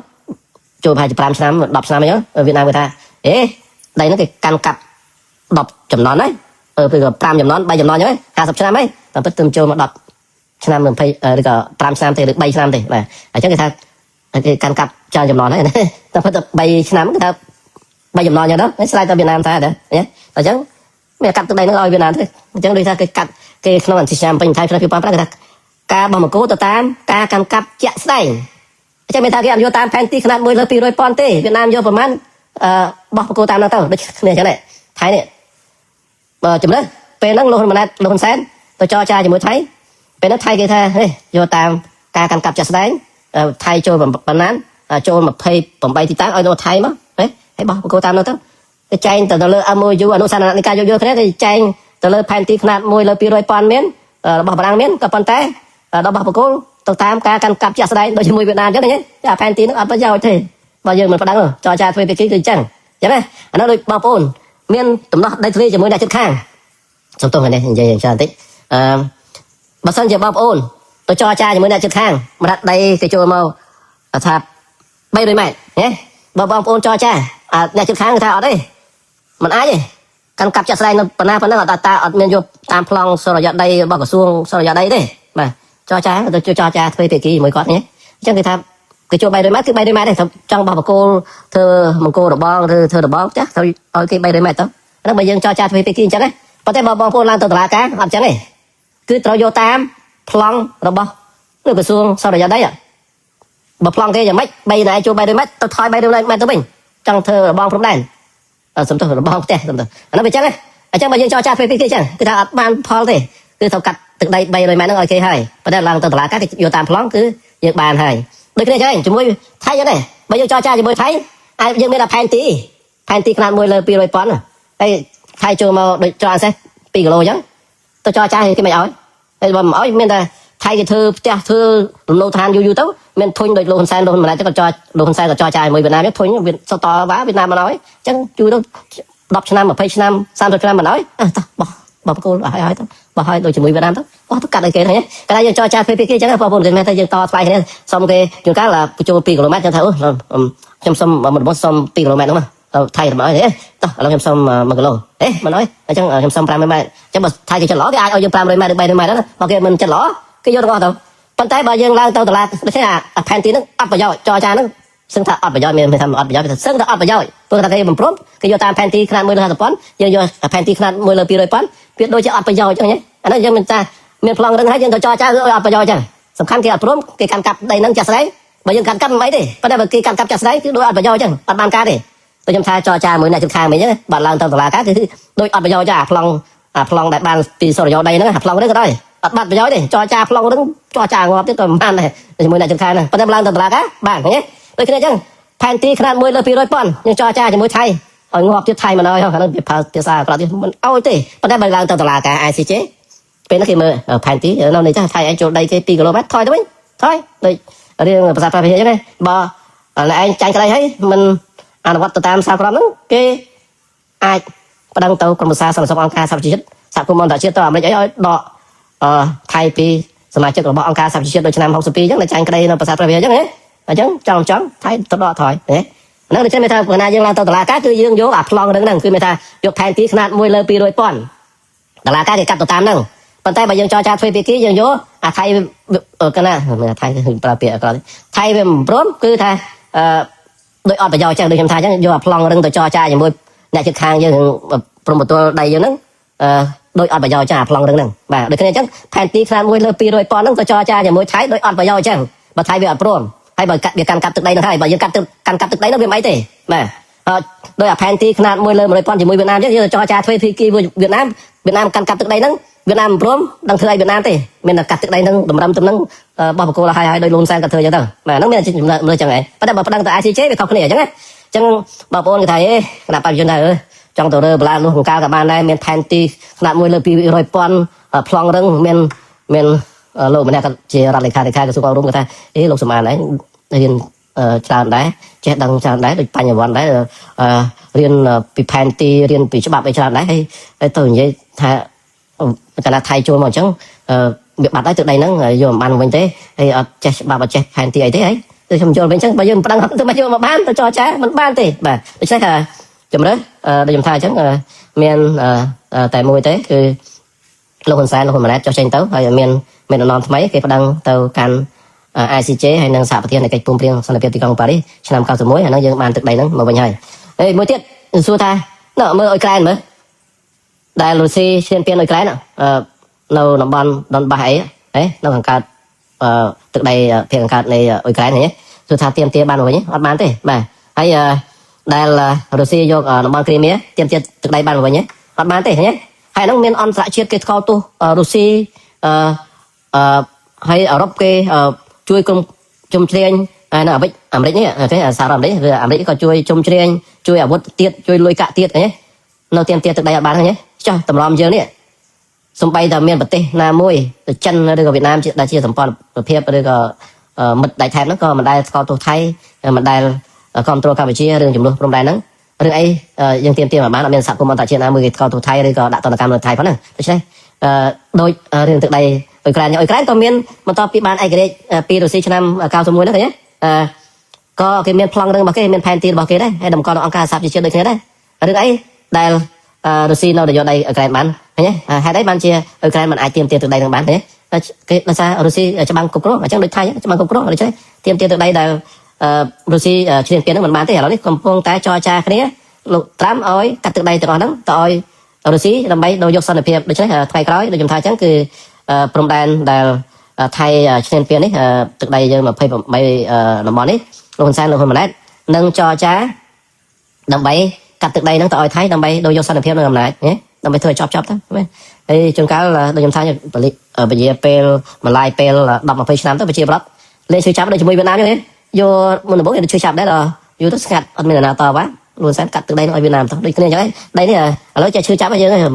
cho phải 5 năm đọc năm nhớ ở Việt Nam người ta đây nó cái căn cặp đọc chùm non đấy bây giờ 5 chùm non 3 chùm non nhớ 50 năm ấy tao bắt từng cho mà đọc năm mình phải được 5 năm thì được 3 năm thì mà chắc người ta cái căn cặp cho chùm non đấy tao phải được 3 năm người ta 3 chùm non nhau đó slide tao Việt Nam ta đấy nhé tao chẳng mẹ cắt từ đây nó ở Việt Nam thôi chẳng đi ra cái cắt cái nó làm system bên thay cho nó phải người ta ca bằng một cố tao tám ca căn cặp chạy đây chắc người ta cái ăn vô tam pantyขนาด 10 lơ pi rồi pon tê Việt Nam vô ประมาณบอกโกตามนั่นเต้าเนี่ยจังไหนไทยเนี่ยchùm đóเป็นนั่งลงมาลงแสนtôi cho cha cho mới thấyเป็นนักไทยกี่ท่าเฮ้ยโยตามการกำกับจัดแสดงไทยโจแบบนั้นโจแบบเพย์ผมไปที่ตั้งเอาโดไทยมั้งเฮ้ยให้บอกโกตามนั่นเต้าcái tranh từ lời amoi du anu sana ni ka yo thế thì tranh từ lời pantyขนาด 10 lời pi rồi pon miếnบอกบางmiếnก็ปนแต่đóบอกโกตามการกำกับจัดแสดงโดยเฉพาะเวียดนามจังไงเนี่ยpanty nó ở bao thế bao giờ mình phải đăng rồi cho cha thuê cái ký từ chẳng vậy đấy anh nói được bao pôn miến tụm nó đây thuê cho mới đại chất khang xong tôi này vậy cho anh tí bà sân giờ bao ôn tôi cho cha cho mới đại chất khang mà đặt đây cái chỗ màu thạp bay đôi mày nhé bao ôn cho cha đại chất khang người ta ở đâyมันอ้ายกันกับจัดแสดงปนาปนาตาอดเมียนโยตามพลองสระยะใดบอกกระทรวงสระยะใดเด้มาจอจ้าตัวจอจ้าเคยติกี้เหมือนก่อนนี้จังคือทำคือโจใบโดยมัดคือใบโดยมัดได้จังบอกโกเธอมังโกดอกบองเธอดอกบองจ้ะเอาcáiใบโดยมัดต้องแล้วใบยังจอจ้าเคยติกี้จังไงพอแต่บอกโกลานตัวตลาดกันอับจังไงคือเราโยตามพลองดอกบองเรื่องกระทรวงสระยะใดอ่ะบอกพลองแกอย่างไม่ใบไหนโจใบโดยมัดตัวทอยใบโดยมัดตัวbìnhจังเธอดอกบองพร้อมได้สมตัวเราบ้องเจ้สมตัวอันนั้นเป็นจังไงจังมายังจอจ้าไปพี่จังคือถ้าบ้านพอเลยคือเท่ากับตึกใดใบเลยแม่น้องโอเคให้ประเดี๋ยวเราตลาดก็อยู่ตามพร้อมคือยังบานให้โดยที่จังไงจมูกไทยยังไงมายังจอจ้าจมูกไทยยังไม่ได้แผ่นตีขนาด 10 เลยปีเลยปอนไอ้ไทยโจมาโดยจอใช่ปีกิโลยังตัวจอจ้าที่ไม่เอาไอ้บ่มเอาไม่ได้ไทยเธอจ้าเธอโลทานอยู่ตู้มันทุนโดยโลคนแซนโลคนมาแล้วจะก็จอโลคนแซนกับจอจ่ายมวยเวียดนามเนี่ยทุนเวียดสตอว้าเวียดนามมาน้อยจังอยู่ต้อง10 ឆ្នាំ 20 ឆ្នាំ 30 ឆ្នាំមកហើយបងប្អូនឲ្យទៅបោះឲ្យដូចជាមួយវៀតណាមទៅបោះទៅកាត់ឲ្យគេហ្នឹងកាលយើងចរចាពេលពីគេចឹងបងប្អូនគេមែនថាយើងតថ្លៃគ្នាសុំគេជួនកាលចូល2 គីឡូម៉ែត្រចឹងថាខ្ញុំសុំរបស់សុំ2 គីឡូម៉ែត្រហ្នឹងថៃមកឲ្យទេតោះឥឡូវខ្ញុំសុំ1 គីឡូមកnóiអញ្ចឹងខ្ញុំសុំ500 ម៉ែត្រអញ្ចឹងបើថៃគេចិត្តល្អគេអាចឲ្យយើង500 ម៉ែត្រឬ300 ម៉ែត្រហ្នឹងបើគេមិនចិត្តល្អគេយកទាំងអស់ទៅប៉ុន្តែបើយើងឡើងទៅតឡាដូច្នេះអាផែនទីហ្នឹងអត់ប្រយោជន៍ចរចាហ្នឹងซึ่งถ้าอดประโยชน์មានថាអត់ប្រយោជន៍ซึ่งถ้าអត់ប្រយោជន៍ព្រោះថាគេបំព្រមគេយកតាមផែនទីขนาด 10 លើ 50 ប៉ុនយើងយកផែនទីขนาด 10 លើ 200 ប៉ុនវាដូចជាអត់ប្រយោជន៍អញ្ចឹងអានេះយើងមិនថាមានប្លង់រឹងហើយយើងទៅចរចាគឺឲ្យអត់ប្រយោជន៍អញ្ចឹងសំខាន់គេអត់ព្រមគេកាន់កាប់ដីហ្នឹងចាក់ស្ដែងបើយើងកាន់កាប់មិនអីទេប៉ុន្តែបើគេកាន់កាប់ចាក់ស្ដែងគឺដូចអត់ប្រយោជន៍អញ្ចឹងអត់បានការទេ tôi nhầm thay cho cha mới này chụp khang mấy nhá bạn làm tàu là cá thì đôi ọt bây giờ cha phong đại ban vì sao giờ đây nó phong đấy cái đây ọt bắt bây giờ đi cho cha phong nó cho cha ngọt tiếp còn man này mới này chụp khang này bạn làm tàu là cá bạn nhé đôi khi này chứ thành tí khăn môi lơ pi đôi pon nhưng cho cha chỉ mới thay ở ngọt tiếp thay mà nói không khả năng bị phá tiếp xa còn mình ôi tê bạn làm tàu là cá ai xí chế bên nó khi mà ở thành tí ở nơi này chắc thay anh chỗ đây cái pi km thôi đấy thôi đây ở đây người ta phải như này bò là anh tranh cái đây ấy mình anh bắt tam sao còn lắm cái ai đang tàu còn một xa xong ông ca sao chỉ chết sao cũng mong đợi chết tao mấy ấy đọ thay pi xong rồi chết của bọn ông ca sao chỉ chết đôi năm học pi chắc là tranh cái đây nó phải phải chứ đấy là chứ trong thay tao đọ thôi đấy nó được trên mấy thằng vừa nay dương lan tàu là cá cứ dương vô ạp long đứng đằng cứ mấy thằng được thành tí khăn môi lơ pi đôi pon là cá thì cắt tam đằng bàn tay bà dương cho cha thuê pi ký dương vô thay ở cái nào mình thay hình bà bịa còn thay về bướm cứ thay đôi ọt bà giàu chẳng đôi chăm thay chứ vô ạp long đứng tôi cho cha thì môi nhà trực hàng dương from một tôi đầy dương nấng đôi ọt bà giàu cha ạp long đứng đằng và được cái này chắc thành tí khăn môi lơ pi đôi pon đứng tôi cho cha thì môi thái đôi ọt bà giàu chẳng bà thay về ạp bướm hay bởi việc căn cặp từ đây nó hay bởi vì căn cặp từ đấy nó bị mấy tỷ mà đôi à panty khăn môi lơ một con chỉ môi Việt Nam chứ cho cha thuê thì kia Việt Nam căn cặp từ đây nó Việt Nam prom đang thuê Việt Nam thì mình là cặp từ đây nó đầm đầm tụm nó bao cô là hai đôi luôn sang cả thời giờ đâu mà nó mình là chẳng này bắt đầu bà đang tại chế về không cái này chẳng chẳng bà bôn thầy là bao nhiêu này trong tổ đời là luôn cao cả ban đây mình panty khăn môi lơ pi rồi pon plong răng mình lâu mình chỉ đặt lại khai cái số bao đúng người ta ý lục sầm đấy riêng tràn đấy chết đằng tràn đấy được bao nhiêuวันđấy riêng bị panty riêng bị chấp bạc bị tràn đấy hay từ như thay cái là thay cho mà chẳng việc bắt đấy từ đây nó vô ăn mình thế hay chết bà chết panty ấy thế ấy tôi không cho bên chẳng bao giờ đang tôi bao giờ mà bán tôi cho cha mình bán thì bà tôi sẽ là chấm đấy để chấm thay chẳng men tại môi thếคือลงคนซ้ายลงคนมาแล้วcho tranh tấu hay miền nó non mấy cái đang tàu can ICC hay năng xạ thiên này cái pum riêng sang là tiền công Paris năm cao số mối nó dương bàn từ đây nó mà bên này đây mối tiết xua tha nó mơ Ukraine mới đại Russia trên tiền Ukraine nó ban đòn bài ấy nó hàng cát từ đây tiền cát này Ukraine nhé xua tha tiền tiền ban rồi nhé ban thế mà hay đây là Russia vô nó ban Crimea tiền tiền từ đây ban rồi nhé ban thế nhé hay nó miền on dạ chiết cái cao tu Russia hay ở Úc cái chui cùng chum triên hay là ở Mỹ nhé cái sao làm đấy ở Mỹ có chui chum triên chui ở vút tiết chui lôi cạ tiết nhé nó tiền từ đây bán nhé cho tầm lòng chưa nhé sông bay tầm miền bát tê na môi chân đây có Việt Nam đã chia tầm còn phép đây có mật đại thèm nó có mình đây có tổ Thái mình đây control Campuchia đường chủng luôn trong đây nó rồi ấy dân tiền mà bán ở miền sạt của mình tại trên Nam 10 cầu thủ Thái đây có đã toàn là cam người Thái phải không? Đấy đôi riêng từ đây Ukraine có miền mà to bị bán ai cái pi Russia năm cao số muối đó thế có cái miền Plong đang bảo cái miền Panty bảo cái đấy hay đồng con ông ca sạp chỉ chưa được thế đấy rồi ấy đây Russia nó để vô đây Ukraine bán nhé hai đấy bán chia Ukraine mình ai tiền từ đây đang bán thế cái là sao Russia cho băng cục đó ở trong đất Thái cho băng cục đó để chơi tiền từ đây là Russia chuyên tiền nó mình bán thế hả đó đấy còn phong tái cho cha cái đấy lục tám ơi cắt từ đây từ đó đó tôi Russia làm bay đôi dọc sân đẹp để chơi thay cái để chúng ta chẳng cứ prom đan là thay chuyên tiền đấy từ đây giờ mà phải bay làm món đấy luôn sang luôn mà đấy nâng cho cha làm bay cắt từ đây nó tôi thấy làm bay đôi dọc sân đẹp nó làm lại nhé làm bay thôi chop đó đây chúng ta là đôi chúng ta ở bây giờ pel mà lai pel là đọc mà phải làm tới bây giờ block lên chơi chắp đây chúng mình Việt Nam như thế vô một bố thì chơi chắp đấy là vô tất sạch anh mình là nào to quá luôn sáng cắt từ đây nó ở Việt Nam thôi đây cái này đây là lối chơi chưa chắp bây giờ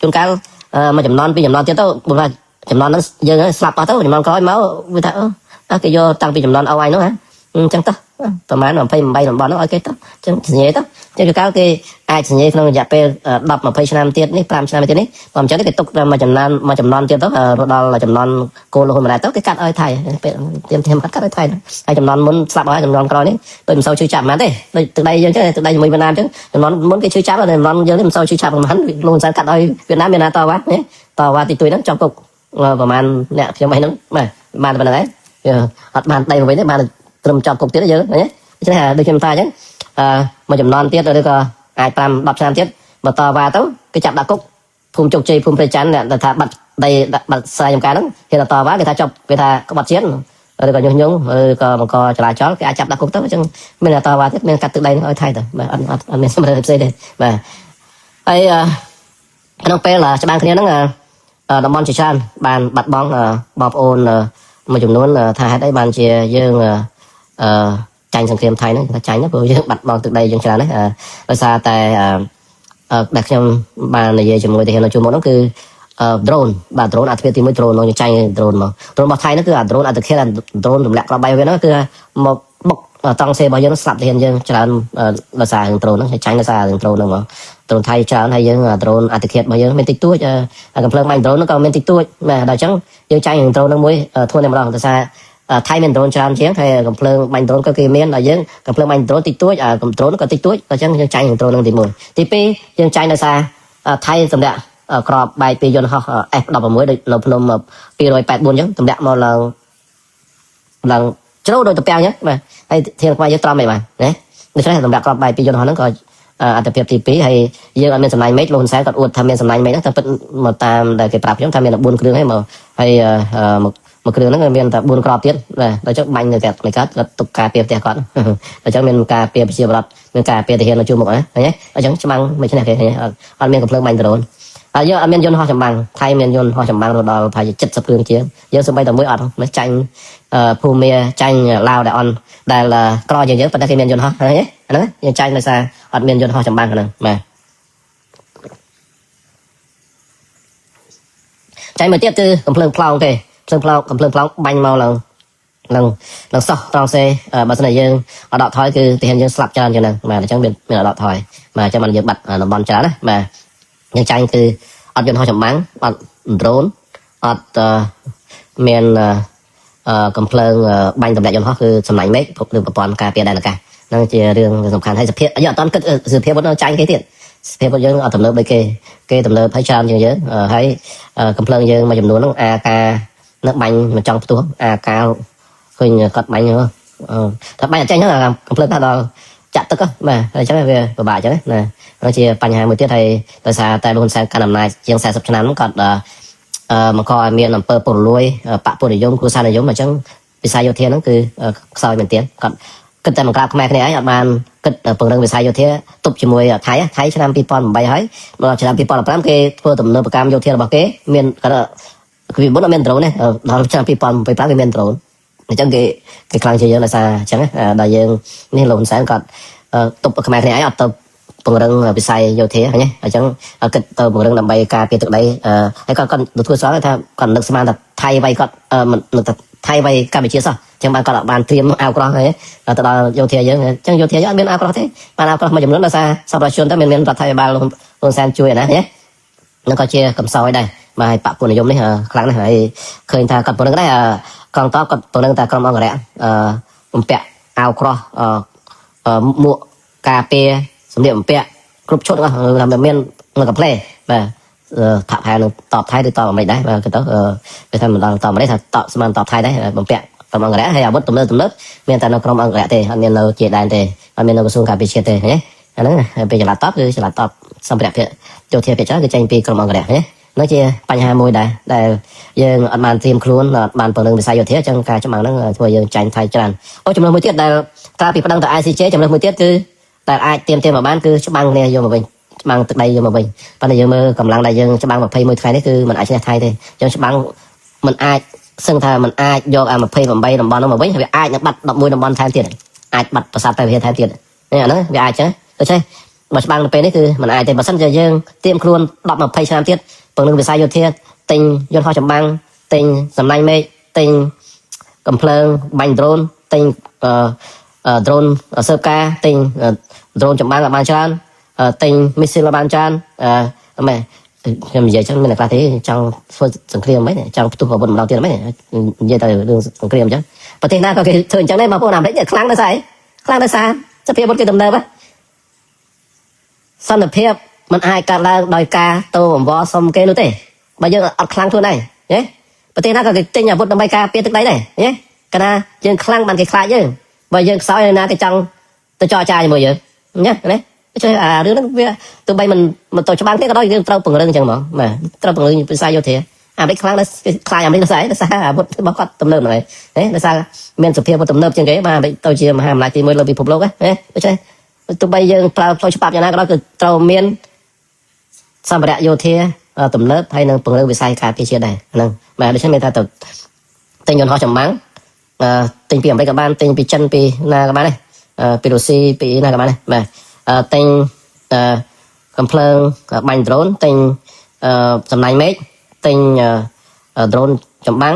chúng ta mà chấm non bây chấm non tiến tới một vài chấm non nó giờ nó sập vào tới chấm non có máu người ta cái vô tăng chấm non ao ai nữa hả chẳng tất tầm mãi mà phải bay làm bón nó cái tất chẳng nhẹ tất chứ cái ai nhẹ nó dẹp về đập mà phải năm tiền này làm năm tiền này làm cho cái tục mà chấm non tiền tới đó là chấm non cô luôn mà lại tới cái cắt ơi thầy thêm cắt ơi thầy ai chấm non muốn sập ai chấm non coi đấy tôi làm sao chưa chạm mà thế từ đây chứ từ đây mới Việt Nam chứ chấm non muốn cái chưa chạm là non giờ làm sao chưa chạm mà hắn luôn sang cắt ơi Việt Nam to quá nhé to quá thì tôi nó trong cục và màn nè thì mày nó mà màn đấy màn đây với đấy màn trầm trọng cục tiết giờ nhé thế là được chúng ta chứ mà chấm non tiết rồi được ai tam đập sang tiết mà to vào tới cái chạm đặc cúc phun trục chì phun phê chắn là thà bật đây bật sai trong cái đó thì là to quá người ta chọc người ta có bật chiến rồi còn nhung rồi còn trả chó cái ai chập đặt cục tao chẳng mình là tao vào tiếp mình cắt từ đây nó thay rồi mà anh mình xem được đây mà ấy nó pe là cho ban kia nó đồng bọn chỉ chan bàn bật bóng bọc ôn mà chúng nó thay đấy bàn chia dương tranh sân khiêm thay nó tranh nó vừa bật bóng từ đây dương tràn đấy rồi xa tại đặc trong bàn này về chúng người thì nó chung một nó cứ drone bà drone ăn thì mới drone nó như tranh drone mà drone mà thay nó cứ drone ăn từ khi là drone lẹ là bay về nó cứ một bốc tăng xe bao nhiêu nó sập thì hiện dương tràn là xa hình drone nó tranh là xa hình drone mà drone thay tràn hay dương drone ăn từ khi bao nhiêu mình tích tuổi cầm phơi mạnh drone nó còn mình tích tuổi mà đại trắng dương tranh hình drone nó mới thua này mà lòng từ xa thay mình drone tràn chiến hay cầm phơi mạnh drone có kia miên là dương cầm phơi mạnh drone tích tuổi cầm drone nó có tích tuổi đại trắng dương tranh hình drone nó thì mùi thì pi dương tranh là xa thay tầm đạกรอบใบปียนเขาดอกมวยเราพนมปีรอย8 4chứ tầm đạm mà là chỗ đôi tập bèo nhé mà hay thiên qua dưới tram này mà đấy để thấy tầm đạmกรอบใบปียนhọ nó còn tập việc thì phí hay giờ anh mình sầm này mấy luôn sáng còn uất tham mình sầm này mấy nó tập mà tam để cái tập chúng tham mình là buôn kêu hay mà hay một kêu nó mình tập buônกรอบtiết là để cho bánh người kẹt người cắt tục cà phê tiệt con để cho mình cà phê chia bọt mình cà phê thì hiện là chung một đấy nhé ở trong chấm ăn mấy cái này cái anh mình còn phơi bánh rồi giờ anh men hoa chầm bằng thay men hoa chầm bằng rồi đòi phải chất sập đường chiến giờ sân bay tàu mới ọt nó tranh phù mê tranh lao đại on đại là coi nhiều nhớ phần đây men hoa nhé đấy tranh là sao ọt men hoa chầm bằng này mà tranh mà tiếp từ cầm phơi plau kì cầm phơi plau banh mau lần sau tao xe bà này dương ở đọt thoi cứ tiền dương slap cho nên mà chẳng biết mình ở đọt thoi mà cho mình dương bật nó bon chả đấy mà nhưng tranhคืออดยนต์ห่อฉมังอดโดรนอดเมียนกำเพลิงบังตำแหน่งยนต์ห่อคือสมัยเมฆพวกเรื่องประปอนการเปลี่ยนได้หรือไงนั่นคือเรื่องสำคัญให้สเปียอย่างตอนก็สเปียบนtranh cái tiềnสเปียบยังเอาตำเนิบไปเกตำเนิบให้ชามอย่างเยอะให้กำเพลิงยังมาจำนวนต้องอาคานักบังมันจ้องตัวอาคาคุยกัดบังเยอะถ้าบังtranh nó làกำเพลิงta đo chặt tức á mà chắc là về bà chứ nè nó chiaปัญหามือที่ไทยภาษาแต่บนแสงการนำนายยังแสงสับชนะมันก็มันก็มีนำเปิดปุ่นรวยปะปุ่นนิยมกูซานิยมมาจังวิสัยโยเทียนั่นคือซอยเหมือนเตี้ยก็ก็แต่มันกลายเป็นแม่คนนี้มันก็เปิดเรื่องวิสัยโยเทียตุบจมูกไทยชนะปีปอนใบหอยเราชนะปีปอนเราพร้อมเกย์เพื่อตุ่มเนื้อประกามโยเทียบอกเกย์เมียนก็คือบุญเราเมียนโตรเนี่ยเราชนะปีปอนไปพร้อมเมียนโตรจังcáiคลังเยอะเลยซาจังได้ยังนี่หล่นแสงก็ตุบขมายnàyตุบปุ่งเรื่องวิสัยโยเทียเนี่ยจังก็ตุบปุ่งเรื่องนำใบกาเปียตึกใดให้ก็ดูทั่วซ้อนถ้าก่อนนึกสมานแต่ไทยใบก็มันนึกแต่ไทยใบกาไปเชียร์ซะจังบางก็บานเตรียมเอากรองเลยแต่ตอนโยเทียเยอะจังโยเทียเยอะเป็นเอากรองเท่บานเอากรองมาจำนวนมาซาสับประชนถ้าเป็นรัฐไทยบานลงแซนช่วยนะเนี่ยนั่นก็เชียร์กับซอยได้มาให้ปะปุ่นนิยมนี่ครั้งนี้ให้เคยทากับปุ่นนึงได้กองท็อปกับปุ่นนึงแต่กรองมองอะไรผมแปะเอากรองหมวกกาเปียสมเด็จเปียกรุ๊ปชดก็ทำแบบเมียนมันกับเพลย์và thạo hai nó tọt thay thì tọt mày đấy và cái đó cái thằng mình tọt mày đấy tọt xem tọt thay đấy bằng pẹt còn bằng rẽ hay là bớt tụm lớp miền tây nó không bằng rẽ thì miền nó chỉ đàn thì miền nó có xuống cà phê thế nhé anh nói bây giờ là top cứ là top xong đẹp kìa cho thiệp cái cái tranh pi còn bằng rẽ nhé nói chia bánh hai môi đây đây giờ anh bàn team luôn là bàn phần đường bị sai vô thế trong cái trong mạng nó thôi giờ tranh thay tràn ôi trong lần mới tiết đây ta bị đăng tại ICC trong lần mới tiết cứ tại ai tiêm vào bán cứ cho băng này vô mà mình băng từ đây vô mà mình bây giờ mơ cầm lăng đại dương cho băng mà pay 10 ថ្ងៃនេះគឺมันអាចthayទេចឹងច្បាំងมันអាចសឹងថាมันអាចយកអា28តំបន់នោះមកវិញវាអាចនឹងបាត់11តំបន់ថែមទៀតអាចបាត់ប្រាសាទតែវាថែមទៀតនេះអាហ្នឹងវាអាចចឹងដូច្នេះបើច្បាំងនៅពេលនេះគឺมันអាចទេបើសិនជាយើងទៀមខ្លួន10 20ឆ្នាំទៀតពងនឹងវិស័យយោធាទិញយន្តហោះចម្បាំងទិញសំណាញ់មេឃទិញកំភ្លើងបាញ់ដ្រូនទិញdrone sơ caទិញ drone ចម្បាំងឲ្យបានច្រើនទិញ missile បានច្រើនម៉ែខ្ញុំនិយាយចឹងមានតែខ្លះទេចង់ធ្វើសង្គ្រាមហ្មងចង់ផ្ទុះអាវុធម្ដងទៀតហ្មងនិយាយតែរឿងសង្គ្រាមអញ្ចឹងប្រទេសណាក៏គេធ្វើអញ្ចឹងដែរបងប្អូនអាមេរិកខ្លាំងដែរស្អីខ្លាំងដែរសារសភាពមុនគេដំណើរសន្តិភាពมันអាចកើតឡើងដោយការតោអង្វរសុំគេនោះទេបើយើងអត់ខ្លាំងខ្លួនឯងហ៎ប្រទេសណាក៏គេទិញអាវុធដើម្បីការពារទឹកដីដែរហ៎កាលណាយើងខ្លាំងបានគេខ្លាចយើងបើយើងខ្សោយណាគេចង់ទៅចរចាជាមួយយើងណាchứ à đứa nó tụi bay mình tổ chức bán thế cái đóយើងត្រូវពង្រឹងអញ្ចឹងហ្មងបាទត្រូវពង្រឹងវិស័យយោធា អាមេរិកខ្លាំងណាស់ខ្លាចអាមេរិកទៅស្អីទៅសារអាវុធរបស់គាត់ទំនើបហ្នឹងឯងទៅសារមានសភាពទំនើបជាងគេបាទអាមេរិកទៅជាមហាអំណាចទី1លើពិភពលោកហ៎ដូច្នេះទោះបីយើងប្រើផ្លូវច្បាប់យ៉ាងណាក៏ដោយគឺត្រូវមានសម្ភារៈយោធាទំនើបហើយនឹងពង្រឹងវិស័យការពារជាតិដែរហ្នឹងបាទដូច្នេះមានថាទៅទិញយន្តហោះចម្បាំងទិញពីអាមេរិកក៏បានទិញពីចិនពីណាក៏បានដែរពីរុស្ស៊ីពីណាក៏បានដែរបាទទិញកំភ្លើងបាញ់ដ្រូនទិញសំណាញ់មេឃទិញដ្រូនចម្បាំង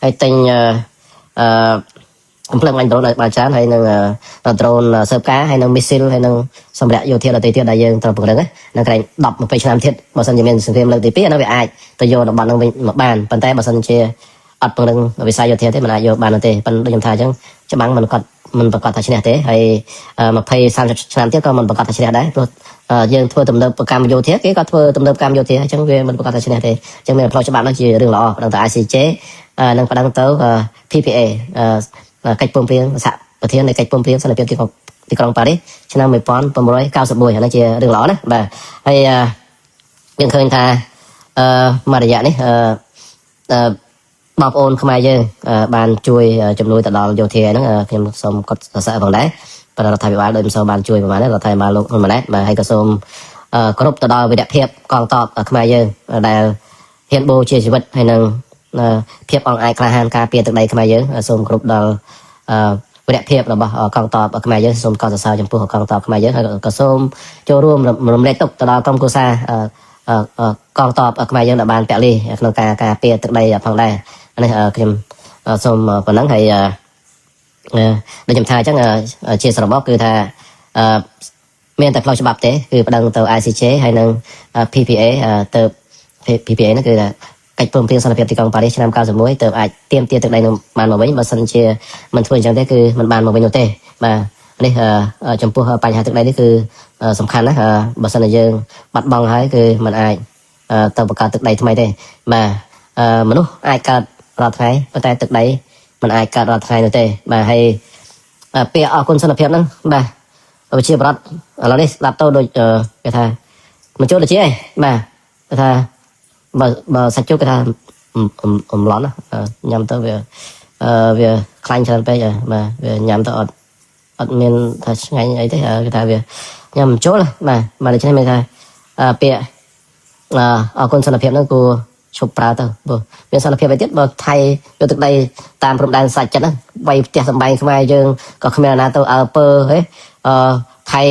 ហើយទិញកំភ្លើងបាញ់ដ្រូនឲ្យបានច្រើនហើយនឹងដ្រូនស៊ើបការហើយនឹងមីស៊ីលហើយនឹងសម្ភារៈយោធាដទៃទៀតដែលយើងត្រូវពង្រឹងនៅក្រែង10 20ឆ្នាំទៀតបើសិនជាមានសង្គ្រាមលើកទី2អានោះវាអាចទៅយកតំបន់នោះវិញមកបានប៉ុន្តែបើសិនជាអត់ពង្រឹងវិស័យយោធាទេមិនអាចយកបានទេប៉ុន្តែដូចខ្ញុំថាអញ្ចឹងច្បាំងមិនប្រកាសថាឈ្នះទេហើយ20 30ឆ្នាំទៀតក៏មិនប្រកាសថាឈ្នះដែរព្រោះយើងធ្វើទំនើបកម្មយោធាគេក៏ធ្វើទំនើបកម្មយោធាអញ្ចឹងវាមិនប្រកាសថាឈ្នះទេអញ្ចឹងមានផ្លូវច្បាប់នោះជារឿងល្អប្តឹងទៅ ICJ និងប្តឹងទៅ PPA កិច្ចព្រមព្រៀងសហប្រធាននៃកិច្ចព្រមព្រៀងសន្តិភាពទីក្រុងប៉ារីសឆ្នាំ1991អានោះជារឿងល្អណាបាទហើយយើងឃើញថាមួយរយៈនេះបងប្អូនខ្មែរយើងបានជួយជំនួយទៅដល់យោធាហ្នឹងខ្ញុំសូមកត់សរសើរផងដែរប៉ុន្តែរដ្ឋាភិបាលដូចមិនសូវបានជួយប្រហែលទេរដ្ឋាភិបាលលោកហ៊ុនម៉ាណែតបាទហើយក៏សូមគោរពទៅដល់វីរភាពកងទ័ពខ្មែរយើងដែលហ៊ានបូជាជីវិតហើយនឹងភាពអង្អាចក្លាហានការពារទឹកដីខ្មែរយើងសូមគោរពដល់វីរភាពរបស់កងទ័ពខ្មែរយើងសូមកោតសរសើរចំពោះកងទ័ពខ្មែរយើងហើយក៏សូមចូលរួមរំលែកទុក្ខទៅដល់ក្រុមគ្រួសារកងទ័ពខ្មែរយើងដែលបានពលីក្នុងការពារទឹកដីផងដែរនេះខ្ញុំសូមប៉ុណ្ណឹងហើយដូចខ្ញុំថាអញ្ចឹងជាសរុបមកគឺថាមានតែផ្លូវច្បាប់ទេគឺប្តឹងទៅ ICJ ហើយនឹង PPA ទៅ PPA ហ្នឹងគឺថាកិច្ចព្រមព្រៀងសន្តិភាពទីក្រុងប៉ារីសឆ្នាំ91ទៅអាចទាមទារទឹកដីនោះបានមកវិញបើសិនជាមិនធ្វើអញ្ចឹងទេគឺមិនបានមកវិញនោះទេបាទនេះចំពោះបញ្ហាទឹកដីនេះគឺសំខាន់ណាស់បើសិនជាយើងបាត់បង់ហើយគឺមិនអាចទៅបង្កើតទឹកដីថ្មីទេបាទមនុស្សអាចកើតរាល់ថ្ងៃប៉ុន្តែទឹកដីមិនអាចកើតរាល់ថ្ងៃនោះទេបាទហើយពាក្យអរគុណសន្តិភាពហ្នឹងបាទវិជាប្រដ្ឋឥឡូវនេះស្ដាប់ទៅដូចគេថាមិនចូលដូចជាឯងបាទគេថាបើសាច់ជូរគេថាអំឡន់ញ៉ាំទៅវាខ្លាញ់ច្រើនពេកបាទវាញ៉ាំទៅអត់មានថាឆ្ងាញ់អីទេគេថាវាញ៉ាំមិនចូលបាទដូច្នេះមានថាពាក្យអរគុណសន្តិភាពហ្នឹងគួរឈប់ប្រើទៅព្រោះមានសន្តិភាពឯទៀតបើថៃយកទឹកដីតាមព្រំដែនសាច់ចិត្តហ្នឹងវាយផ្ទះសម្បែងខ្មែរយើងក៏គ្មានណាទៅអើពើហេថៃ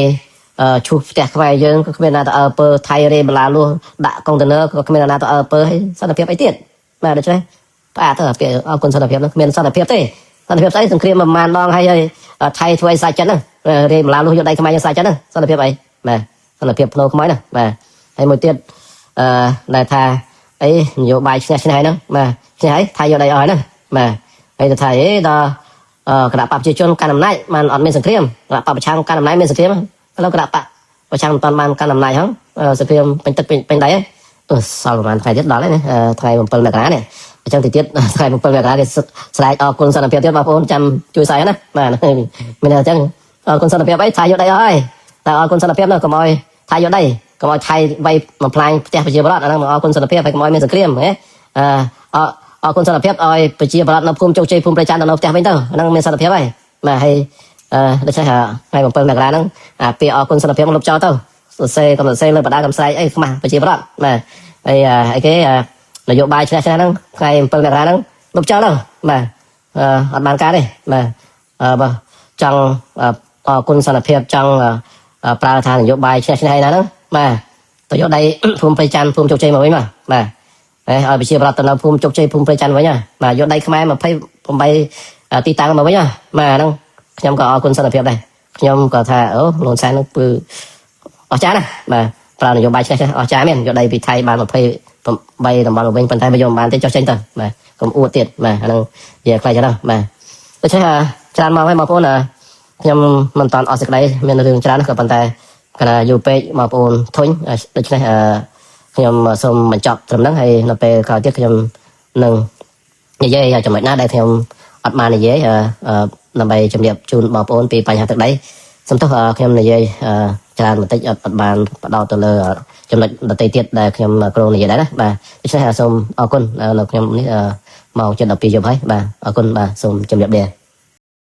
ឈូសផ្ទះខ្មែរយើងក៏គ្មានណាទៅអើពើថៃរេបឡាលោះដាក់កុងតឺន័រក៏គ្មានណាទៅអើពើហើយសន្តិភាពអីទៀតបាទដូច្នេះផ្អាកទៅពាក្យអរគុណសន្តិភាពហ្នឹងគ្មានសន្តិភាពទេសន្តិភាពស្អីសង្គ្រាមប្រមាណដងហើយថៃធ្វើឲ្យសាច់ចិត្តហ្នឹងរេបឡាលោះយកដៃខ្មែរយើងសាច់ចិត្តហ្នឹងសន្តិភាពអីបាទសន្តិភាពភ្នោខ្មៅហ្នឹងបាទហើយមួយទៀតដែលថាអីនយោបាយឈ្នះហ្នឹងបាទឈ្នះហើយថៃយកដៃអស់ហើយហ្នឹងបាទហើយទៅថៃដល់គណៈបកប្រជាជនកាន់អំណាចបានអត់មានសង្គ្រាមគណៈបកប្រឆាំងកាន់អំណាចមានសង្គ្រាមឥឡូវគណៈបកប្រឆាំងមិនតាន់បានកាន់អំណាចហ្នឹងសង្គ្រាមពេញទឹកពេញដីហើយសល់ប្រហែលថ្ងៃទៀតដល់ហើយណាថ្ងៃ7មករានេះអញ្ចឹងទៀតថ្ងៃ7មករាគេស្រែកអរគុណសន្តិភាពទៀតបងប្អូនចាំជួយស្អីណាបាទមានតែអញ្ចឹងអរគុណសន្តិភាពអីថៃយកដៃអស់ហើយតែអរគុណសន្តិភាពនោះកុំឲ្យថៃយកដៃកុំឲ្យថៃវាយបំផ្លាញផ្ទះប្រជាពលរដ្ឋអាហ្នឹងអរគុណសន្តិភាពហើយកុំឲ្យមានសង្គ្រាមហ៎អរគុណសន្តិភាពឲ្យប្រជាពលរដ្ឋនៅភូមិជោគជ័យភូមិប្រច័ន្ទនៅផ្ទះវិញទៅហ្នឹងមានសន្តិភាពហើយបាទហើយដូច្នេះថ្ងៃ7មករាហ្នឹងពាក្យអរគុណសន្តិភាពលុបចោលទៅសរសេរកំសរសេរលើបដាកំស្រែកអីខ្មាស់ប្រជាពលរដ្ឋបាទហើយអីគេនយោបាយឈ្នះហ្នឹងថ្ងៃ7មករាហ្នឹងលុបចោលទៅបាទអត់បានការទេបាទបើចង់អរគុណសន្តិភាពចង់ប្រើថានយោបាយឈ្នះណាហ្នឹងបាទទៅយកដៃភូមិប្រច័ន្ទភូមិជោគជ័យមកវិញមកបាទឲ្យប្រជាប្រដ្ឋទៅនៅភូមិជោគជ័យភូមិប្រច័ន្ទវិញបាទយកដៃខ្មែរ28ទីតាំងមកវិញបាទហ្នឹងខ្ញុំក៏អរគុណសន្តិភាពដែរខ្ញុំក៏ថាអូលន់សែនហ្នឹងគឺអស្ចារ្យណាស់បាទប្រើនយោបាយឆ្នេះអស្ចារ្យមែនយកដៃពីថៃបាន28តំបន់មកវិញប៉ុន្តែបើយកមិនបានទេចុះចេញទៅបាទកុំអួតទៀតបាទអាហ្នឹងនិយាយខ្លីចឹងណាបាទដូច្នេះច្រើនមកហើយបងប្អូនខ្ញុំមិនតាន់អស់សេចក្តីមានរឿងច្រើនក៏ប៉ុន្តែគណៈយូរពេកបងប្អូនធុញដូច្នេះខ្ញុំសូមបញ្ចប់ត្រឹមហ្នឹងហើយនៅពេលក្រោយទៀតខ្ញុំនឹងនិយាយចំណុចណាដែលខ្ញុំអត់បាននិយាយដើម្បីជំរាបជូនបងប្អូនពីបញ្ហាទឹកដីសូមទោសខ្ញុំនិយាយច ច្រើនបន្តិចអត់បានបដោតទៅលើចំណុចដទៃទៀតដែលខ្ញុំក្រុងនិយាយដែរណាបាទដូច្នេះសូមអរគុណនៅខ្ញុំនេះមកជិត12យប់ហើយបាទអរគុណបាទសូមជម្រាបលា